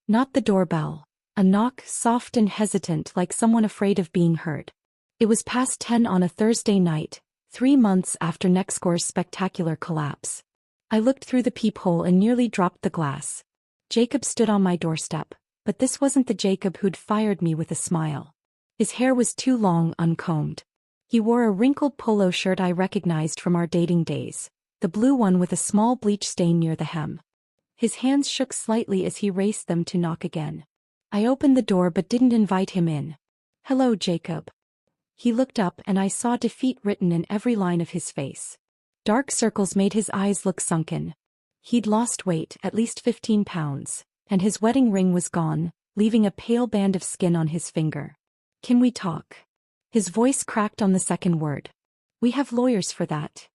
Not the doorbell. A knock, soft and hesitant, like someone afraid of being heard. It was past 10 on a Thursday night, 3 months after Nextcore's spectacular collapse. I looked through the peephole and nearly dropped the glass. Jacob stood on my doorstep, but this wasn't the Jacob who'd fired me with a smile. His hair was too long, uncombed. He wore a wrinkled polo shirt I recognized from our dating days, the blue one with a small bleach stain near the hem. His hands shook slightly as he raised them to knock again. I opened the door but didn't invite him in. "Hello, Jacob." He looked up and I saw defeat written in every line of his face. Dark circles made his eyes look sunken. He'd lost weight, at least 15 pounds, and his wedding ring was gone, leaving a pale band of skin on his finger. "Can we talk?" His voice cracked on the second word. "We have lawyers for that.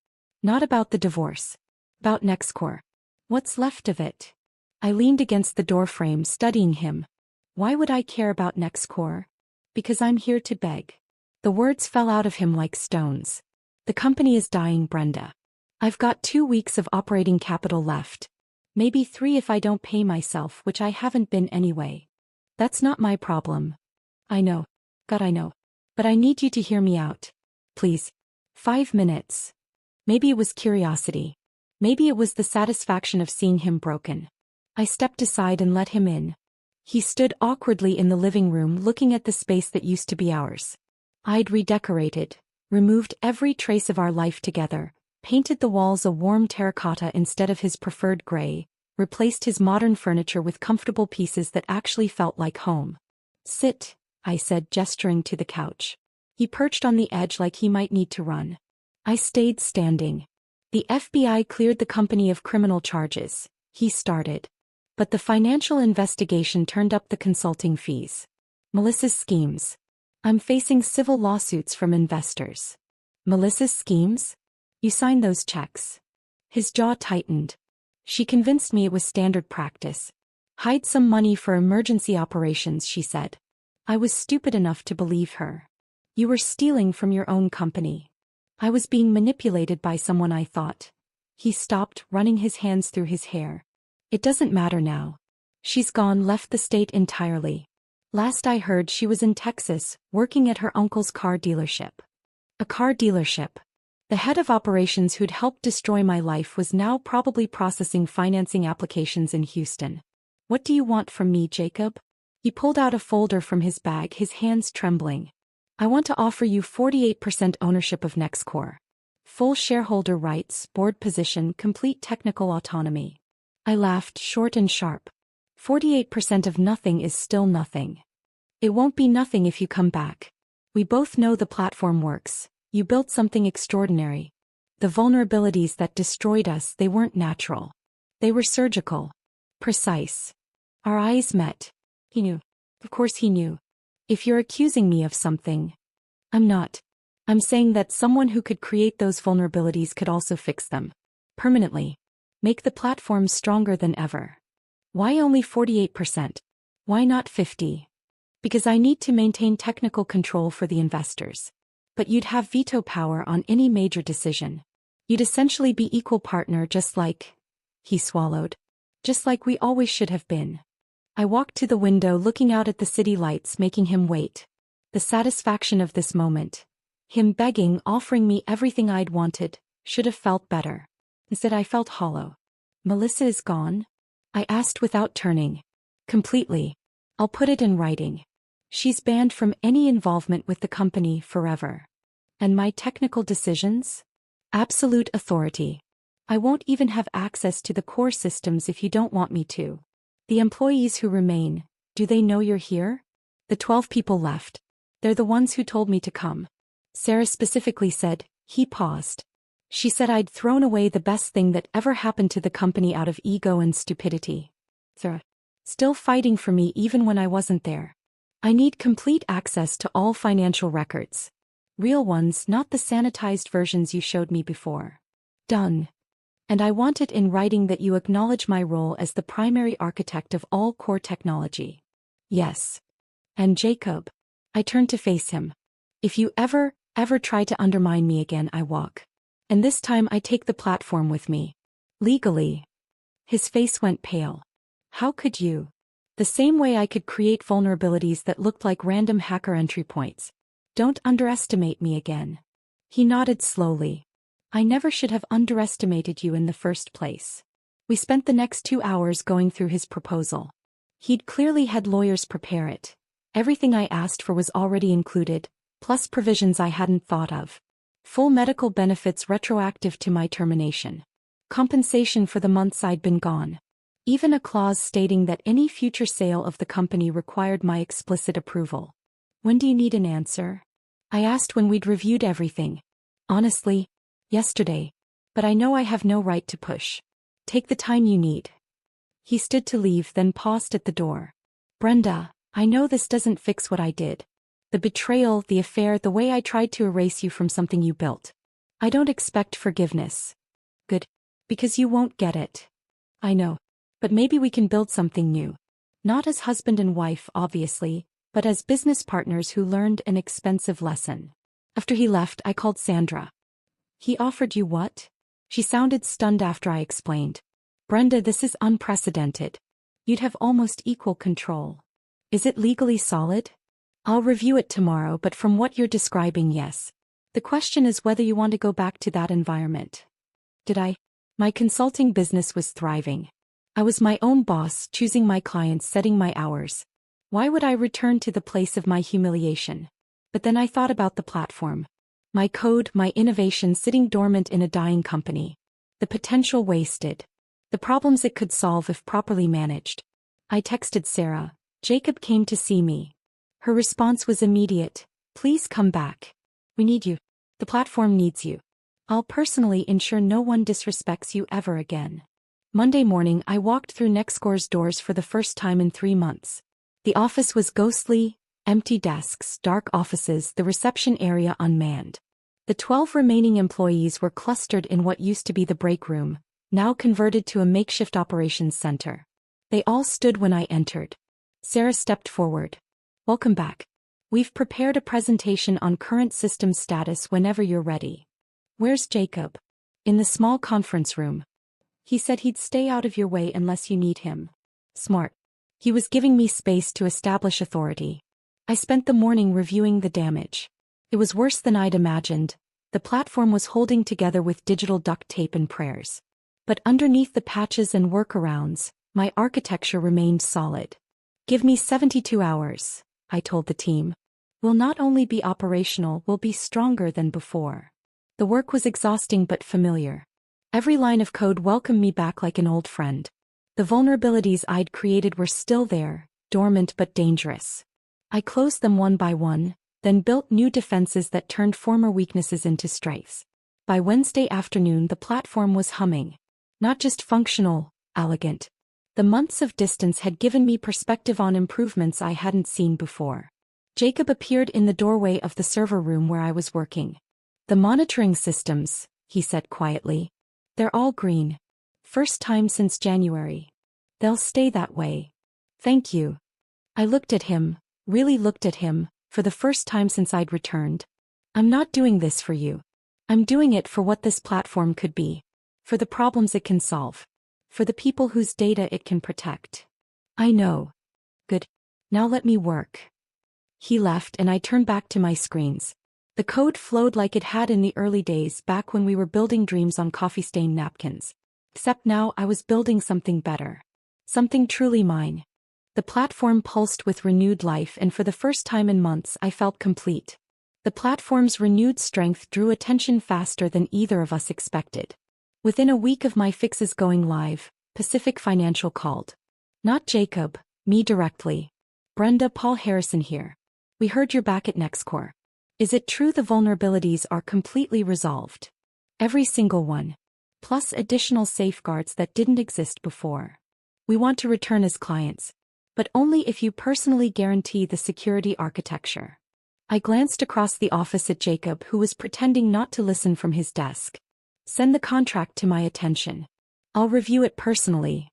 Not about the divorce. About Nextcore. What's left of it." I leaned against the doorframe, studying him. "Why would I care about Nextcore?" "Because I'm here to beg." The words fell out of him like stones. "The company is dying, Brenda. I've got 2 weeks of operating capital left. Maybe 3 if I don't pay myself, which I haven't been anyway. That's not my problem." "I know. God, I know. But I need you to hear me out. Please. 5 minutes. Maybe it was curiosity. Maybe it was the satisfaction of seeing him broken. I stepped aside and let him in. He stood awkwardly in the living room looking at the space that used to be ours. I'd redecorated, removed every trace of our life together, painted the walls a warm terracotta instead of his preferred gray, replaced his modern furniture with comfortable pieces that actually felt like home. "Sit," I said, gesturing to the couch. He perched on the edge like he might need to run. I stayed standing. "The FBI cleared the company of criminal charges," he started. "But the financial investigation turned up the consulting fees. Melissa's schemes. I'm facing civil lawsuits from investors." "Melissa's schemes? You signed those checks?" His jaw tightened. "She convinced me it was standard practice. Hide some money for emergency operations," she said. I was stupid enough to believe her. "You were stealing from your own company." "I was being manipulated by someone I thought." He stopped, running his hands through his hair. "It doesn't matter now. She's gone, left the state entirely. Last I heard she was in Texas, working at her uncle's car dealership." A car dealership. The head of operations who'd helped destroy my life was now probably processing financing applications in Houston. "What do you want from me, Jacob?" He pulled out a folder from his bag, his hands trembling. "I want to offer you 48% ownership of NextCore. Full shareholder rights, board position, complete technical autonomy." I laughed, short and sharp. 48% of nothing is still nothing. "It won't be nothing if you come back. We both know the platform works. You built something extraordinary. The vulnerabilities that destroyed us, they weren't natural. They were surgical. Precise." Our eyes met. He knew. Of course he knew. "If you're accusing me of something..." "I'm not. I'm saying that someone who could create those vulnerabilities could also fix them. Permanently. Make the platform stronger than ever." "Why only 48%? Why not 50? "Because I need to maintain technical control for the investors. But you'd have veto power on any major decision. You'd essentially be equal partner, just like..." He swallowed. "Just like we always should have been." I walked to the window, looking out at the city lights, making him wait. The satisfaction of this moment. Him begging, offering me everything I'd wanted, should have felt better. Instead I felt hollow. "Melissa is gone?" I asked without turning. "Completely. I'll put it in writing. She's banned from any involvement with the company forever. And my technical decisions? Absolute authority. I won't even have access to the core systems if you don't want me to. The employees who remain, do they know you're here?" "The 12 people left. They're the ones who told me to come." Sarah specifically said. He paused. "She said I'd thrown away the best thing that ever happened to the company out of ego and stupidity." Sarah. "Still fighting for me even when I wasn't there. I need complete access to all financial records. Real ones, not the sanitized versions you showed me before." "Done. And I want it in writing that you acknowledge my role as the primary architect of all core technology." "Yes." "And Jacob." I turned to face him. "If you ever try to undermine me again, I walk. And this time I take the platform with me. Legally." His face went pale. "How could you?" "The same way I could create vulnerabilities that looked like random hacker entry points. Don't underestimate me again." He nodded slowly. "I never should have underestimated you in the first place." We spent the next 2 hours going through his proposal. He'd clearly had lawyers prepare it. Everything I asked for was already included, plus provisions I hadn't thought of. Full medical benefits retroactive to my termination. Compensation for the months I'd been gone. Even a clause stating that any future sale of the company required my explicit approval. "When do you need an answer?" I asked when we'd reviewed everything. "Honestly, yesterday. But I know I have no right to push. Take the time you need." He stood to leave, then paused at the door. "Brenda, I know this doesn't fix what I did. The betrayal, the affair, the way I tried to erase you from something you built. I don't expect forgiveness." "Good. Because you won't get it." "I know. But maybe we can build something new. Not as husband and wife, obviously, but as business partners who learned an expensive lesson." After he left, I called Sandra. "He offered you what?" She sounded stunned after I explained. "Brenda, this is unprecedented. You'd have almost equal control." "Is it legally solid?" "I'll review it tomorrow, but from what you're describing, yes. The question is whether you want to go back to that environment. Did I? My consulting business was thriving. I was my own boss, choosing my clients, setting my hours. Why would I return to the place of my humiliation? But then I thought about the platform. My code, my innovation sitting dormant in a dying company. The potential wasted. The problems it could solve if properly managed. I texted Sarah. Jacob came to see me. Her response was immediate. Please come back. We need you. The platform needs you. I'll personally ensure no one disrespects you ever again. Monday morning I walked through Nextcore's doors for the first time in 3 months. The office was ghostly, empty desks, dark offices, the reception area unmanned. The 12 remaining employees were clustered in what used to be the break room, now converted to a makeshift operations center. They all stood when I entered. Sarah stepped forward. Welcome back. We've prepared a presentation on current system status whenever you're ready. Where's Jacob? In the small conference room. He said he'd stay out of your way unless you need him. Smart. He was giving me space to establish authority. I spent the morning reviewing the damage. It was worse than I'd imagined. The platform was holding together with digital duct tape and prayers. But underneath the patches and workarounds, my architecture remained solid. Give me 72 hours, I told the team. We'll not only be operational, we'll be stronger than before. The work was exhausting but familiar. Every line of code welcomed me back like an old friend. The vulnerabilities I'd created were still there, dormant but dangerous. I closed them one by one, then built new defenses that turned former weaknesses into strengths. By Wednesday afternoon the platform was humming. Not just functional, elegant. The months of distance had given me perspective on improvements I hadn't seen before. Jacob appeared in the doorway of the server room where I was working. The monitoring systems, he said quietly. They're all green. First time since January. They'll stay that way. Thank you. I looked at him, really looked at him, for the first time since I'd returned. I'm not doing this for you. I'm doing it for what this platform could be. For the problems it can solve. For the people whose data it can protect. I know. Good. Now let me work. He left and I turned back to my screens. The code flowed like it had in the early days back when we were building dreams on coffee-stained napkins. Except now I was building something better. Something truly mine. The platform pulsed with renewed life and for the first time in months I felt complete. The platform's renewed strength drew attention faster than either of us expected. Within a week of my fixes going live, Pacific Financial called. Not Jacob, me directly. Brenda, Paul Harrison here. We heard you're back at Nextcore. Is it true the vulnerabilities are completely resolved? Every single one. Plus additional safeguards that didn't exist before. We want to return as clients. But only if you personally guarantee the security architecture. I glanced across the office at Jacob, who was pretending not to listen from his desk. Send the contract to my attention. I'll review it personally.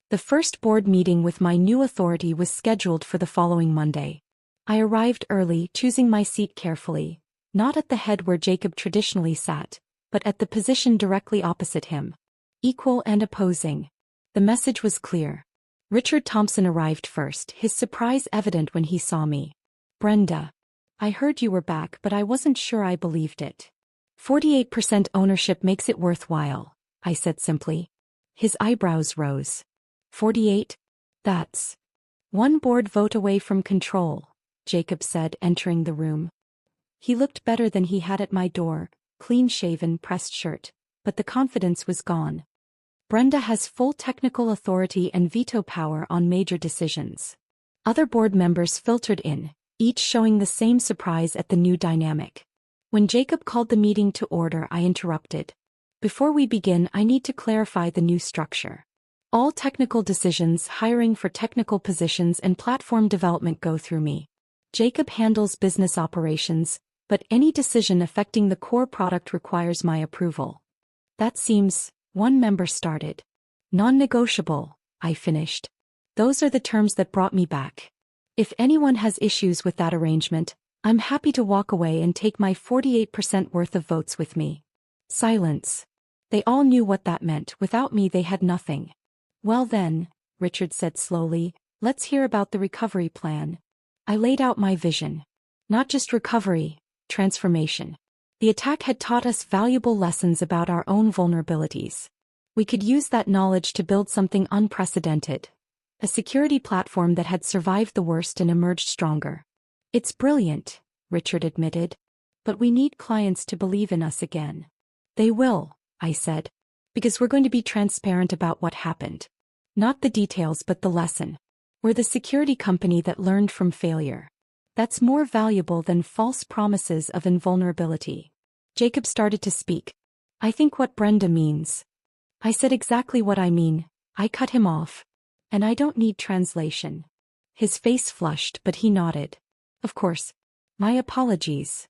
The first board meeting with my new authority was scheduled for the following Monday. I arrived early, choosing my seat carefully, not at the head where Jacob traditionally sat, but at the position directly opposite him. Equal and opposing. The message was clear. Richard Thompson arrived first, his surprise evident when he saw me. Brenda. I heard you were back, but I wasn't sure I believed it. 48% ownership makes it worthwhile, I said simply. His eyebrows rose. 48? That's one board vote away from control, Jacob said, entering the room. He looked better than he had at my door, clean-shaven, pressed shirt, but the confidence was gone. Brenda has full technical authority and veto power on major decisions. Other board members filtered in, each showing the same surprise at the new dynamic. When Jacob called the meeting to order, I interrupted. Before we begin, I need to clarify the new structure. All technical decisions, hiring for technical positions and platform development go through me. Jacob handles business operations, but any decision affecting the core product requires my approval. That seems, one member started. Non-negotiable, I finished. Those are the terms that brought me back. If anyone has issues with that arrangement, I'm happy to walk away and take my 48% worth of votes with me. Silence. They all knew what that meant. Without me they had nothing. Well then, Richard said slowly, let's hear about the recovery plan. I laid out my vision. Not just recovery, transformation. The attack had taught us valuable lessons about our own vulnerabilities. We could use that knowledge to build something unprecedented. A security platform that had survived the worst and emerged stronger. It's brilliant, Richard admitted. But we need clients to believe in us again. They will, I said. Because we're going to be transparent about what happened. Not the details but the lesson. We're the security company that learned from failure. That's more valuable than false promises of invulnerability. Jacob started to speak. I think what Brenda means. I said exactly what I mean. I cut him off. And I don't need translation. His face flushed, but he nodded. Of course. My apologies.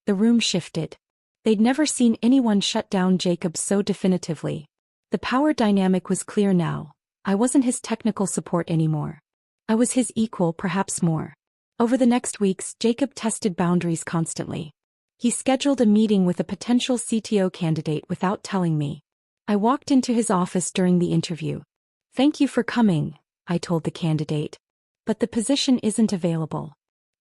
The room shifted. They'd never seen anyone shut down Jacob so definitively. The power dynamic was clear now. I wasn't his technical support anymore. I was his equal, perhaps more. Over the next weeks, Jacob tested boundaries constantly. He scheduled a meeting with a potential CTO candidate without telling me. I walked into his office during the interview. Thank you for coming, I told the candidate. But the position isn't available.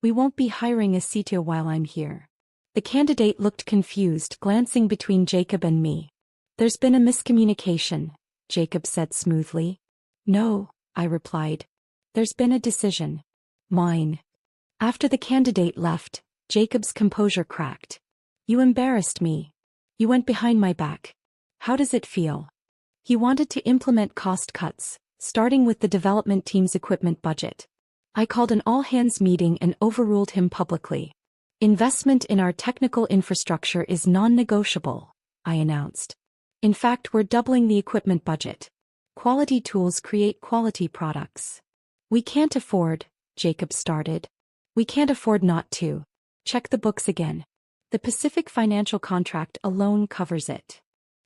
We won't be hiring a CTO while I'm here. The candidate looked confused, glancing between Jacob and me. There's been a miscommunication, Jacob said smoothly. No, I replied. There's been a decision. Mine. After the candidate left, Jacob's composure cracked. You embarrassed me. You went behind my back. How does it feel? He wanted to implement cost cuts, starting with the development team's equipment budget. I called an all-hands meeting and overruled him publicly. Investment in our technical infrastructure is non-negotiable, I announced. In fact, we're doubling the equipment budget. Quality tools create quality products. We can't afford, Jacob started. We can't afford not to. Check the books again. The Pacific Financial contract alone covers it.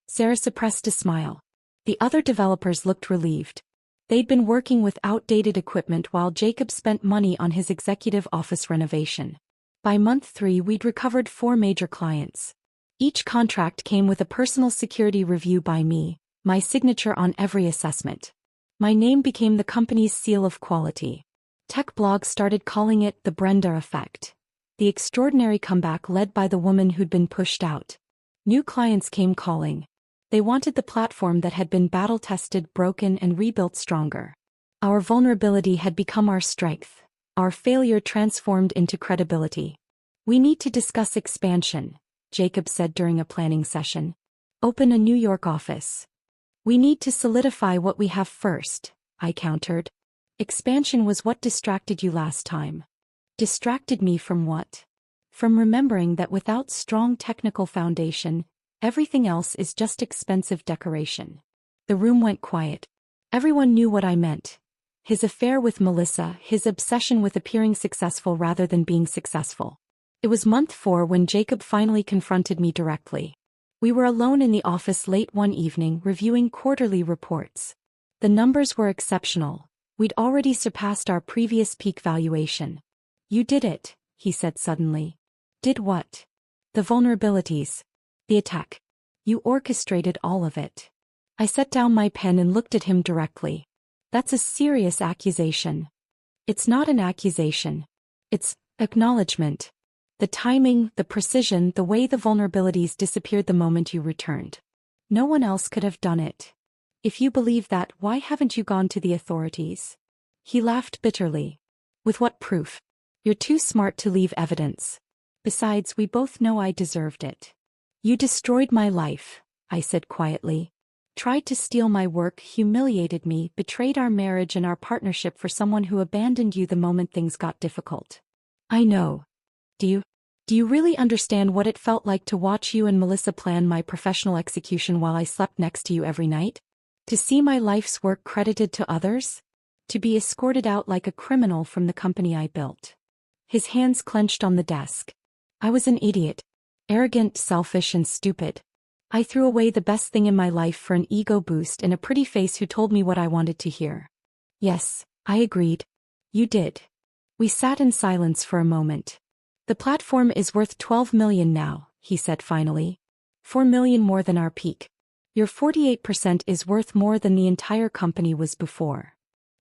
Sarah suppressed a smile. The other developers looked relieved. They'd been working with outdated equipment while Jacob spent money on his executive office renovation. By month 3, we'd recovered 4 major clients. Each contract came with a personal security review by me, my signature on every assessment. My name became the company's seal of quality. Tech blogs started calling it the Brenda effect. The extraordinary comeback led by the woman who'd been pushed out. New clients came calling. They wanted the platform that had been battle-tested, broken, and rebuilt stronger. Our vulnerability had become our strength. Our failure transformed into credibility. We need to discuss expansion, Jacob said during a planning session. Open a New York office. We need to solidify what we have first, I countered. Expansion was what distracted you last time. Distracted me from what? From remembering that without strong technical foundation, everything else is just expensive decoration. The room went quiet. Everyone knew what I meant. His affair with Melissa, his obsession with appearing successful rather than being successful. It was month 4 when Jacob finally confronted me directly. We were alone in the office late one evening reviewing quarterly reports. The numbers were exceptional. We'd already surpassed our previous peak valuation. You did it, he said suddenly. Did what? The vulnerabilities. The attack. You orchestrated all of it. I set down my pen and looked at him directly. That's a serious accusation. It's not an accusation. It's acknowledgement. The timing, the precision, the way the vulnerabilities disappeared the moment you returned. No one else could have done it. If you believe that, why haven't you gone to the authorities? He laughed bitterly. With what proof? You're too smart to leave evidence. Besides, we both know I deserved it. You destroyed my life, I said quietly. Tried to steal my work, humiliated me, betrayed our marriage and our partnership for someone who abandoned you the moment things got difficult. I know. Do you really understand what it felt like to watch you and Melissa plan my professional execution while I slept next to you every night? To see my life's work credited to others? To be escorted out like a criminal from the company I built? His hands clenched on the desk. I was an idiot. Arrogant, selfish, and stupid. I threw away the best thing in my life for an ego boost and a pretty face who told me what I wanted to hear. Yes, I agreed. You did. We sat in silence for a moment. The platform is worth $12 million now, he said finally. $4 million more than our peak. Your 48% is worth more than the entire company was before.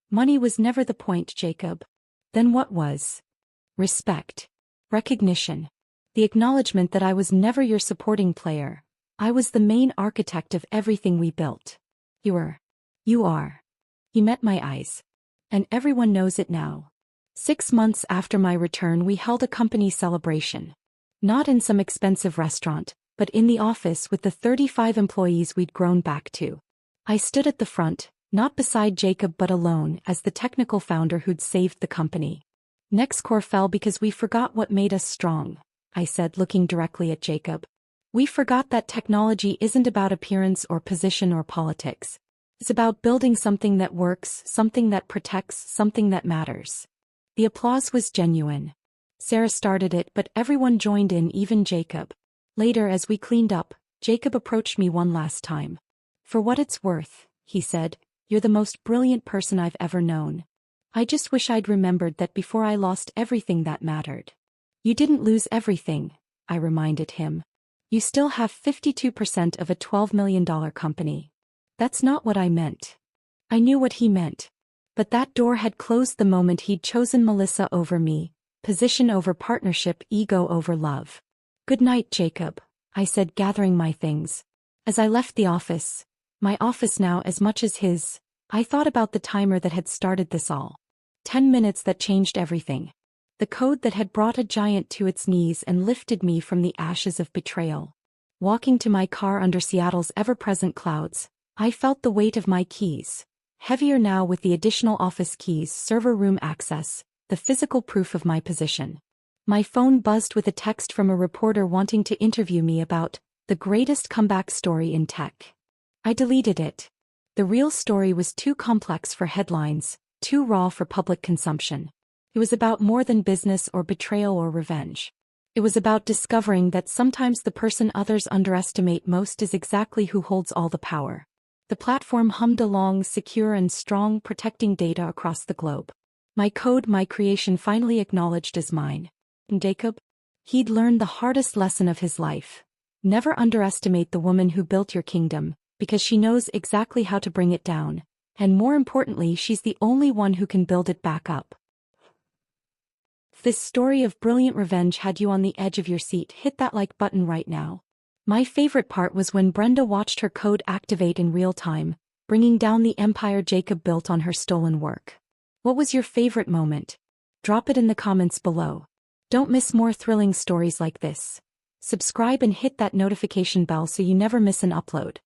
Money was never the point, Jacob. Then what was? Respect. Recognition. The acknowledgement that I was never your supporting player. I was the main architect of everything we built. You are. He met my eyes. And everyone knows it now. 6 months after my return, we held a company celebration. Not in some expensive restaurant, but in the office with the 35 employees we'd grown back to. I stood at the front, not beside Jacob but alone as the technical founder who'd saved the company. Nextcore fell because we forgot what made us strong, I said, looking directly at Jacob. We forgot that technology isn't about appearance or position or politics. It's about building something that works, something that protects, something that matters. The applause was genuine. Sarah started it, but everyone joined in, even Jacob. Later, as we cleaned up, Jacob approached me one last time. For what it's worth, he said, you're the most brilliant person I've ever known. I just wish I'd remembered that before I lost everything that mattered. You didn't lose everything, I reminded him. You still have 52% of a $12 million company. That's not what I meant. I knew what he meant. But that door had closed the moment he'd chosen Melissa over me, position over partnership, ego over love. Good night, Jacob, I said, gathering my things. As I left the office, my office now as much as his, I thought about the timer that had started this all. 10 minutes that changed everything. The code that had brought a giant to its knees and lifted me from the ashes of betrayal. Walking to my car under Seattle's ever-present clouds, I felt the weight of my keys. Heavier now with the additional office keys, server room access, the physical proof of my position. My phone buzzed with a text from a reporter wanting to interview me about the greatest comeback story in tech. I deleted it. The real story was too complex for headlines, too raw for public consumption. It was about more than business or betrayal or revenge. It was about discovering that sometimes the person others underestimate most is exactly who holds all the power. The platform hummed along, secure and strong, protecting data across the globe. My code, my creation, finally acknowledged as mine. And Jacob? He'd learned the hardest lesson of his life. Never underestimate the woman who built your kingdom, because she knows exactly how to bring it down. And more importantly, she's the only one who can build it back up. If this story of brilliant revenge had you on the edge of your seat, hit that like button right now. My favorite part was when Brenda watched her code activate in real time, bringing down the empire Jacob built on her stolen work. What was your favorite moment? Drop it in the comments below. Don't miss more thrilling stories like this. Subscribe and hit that notification bell so you never miss an upload.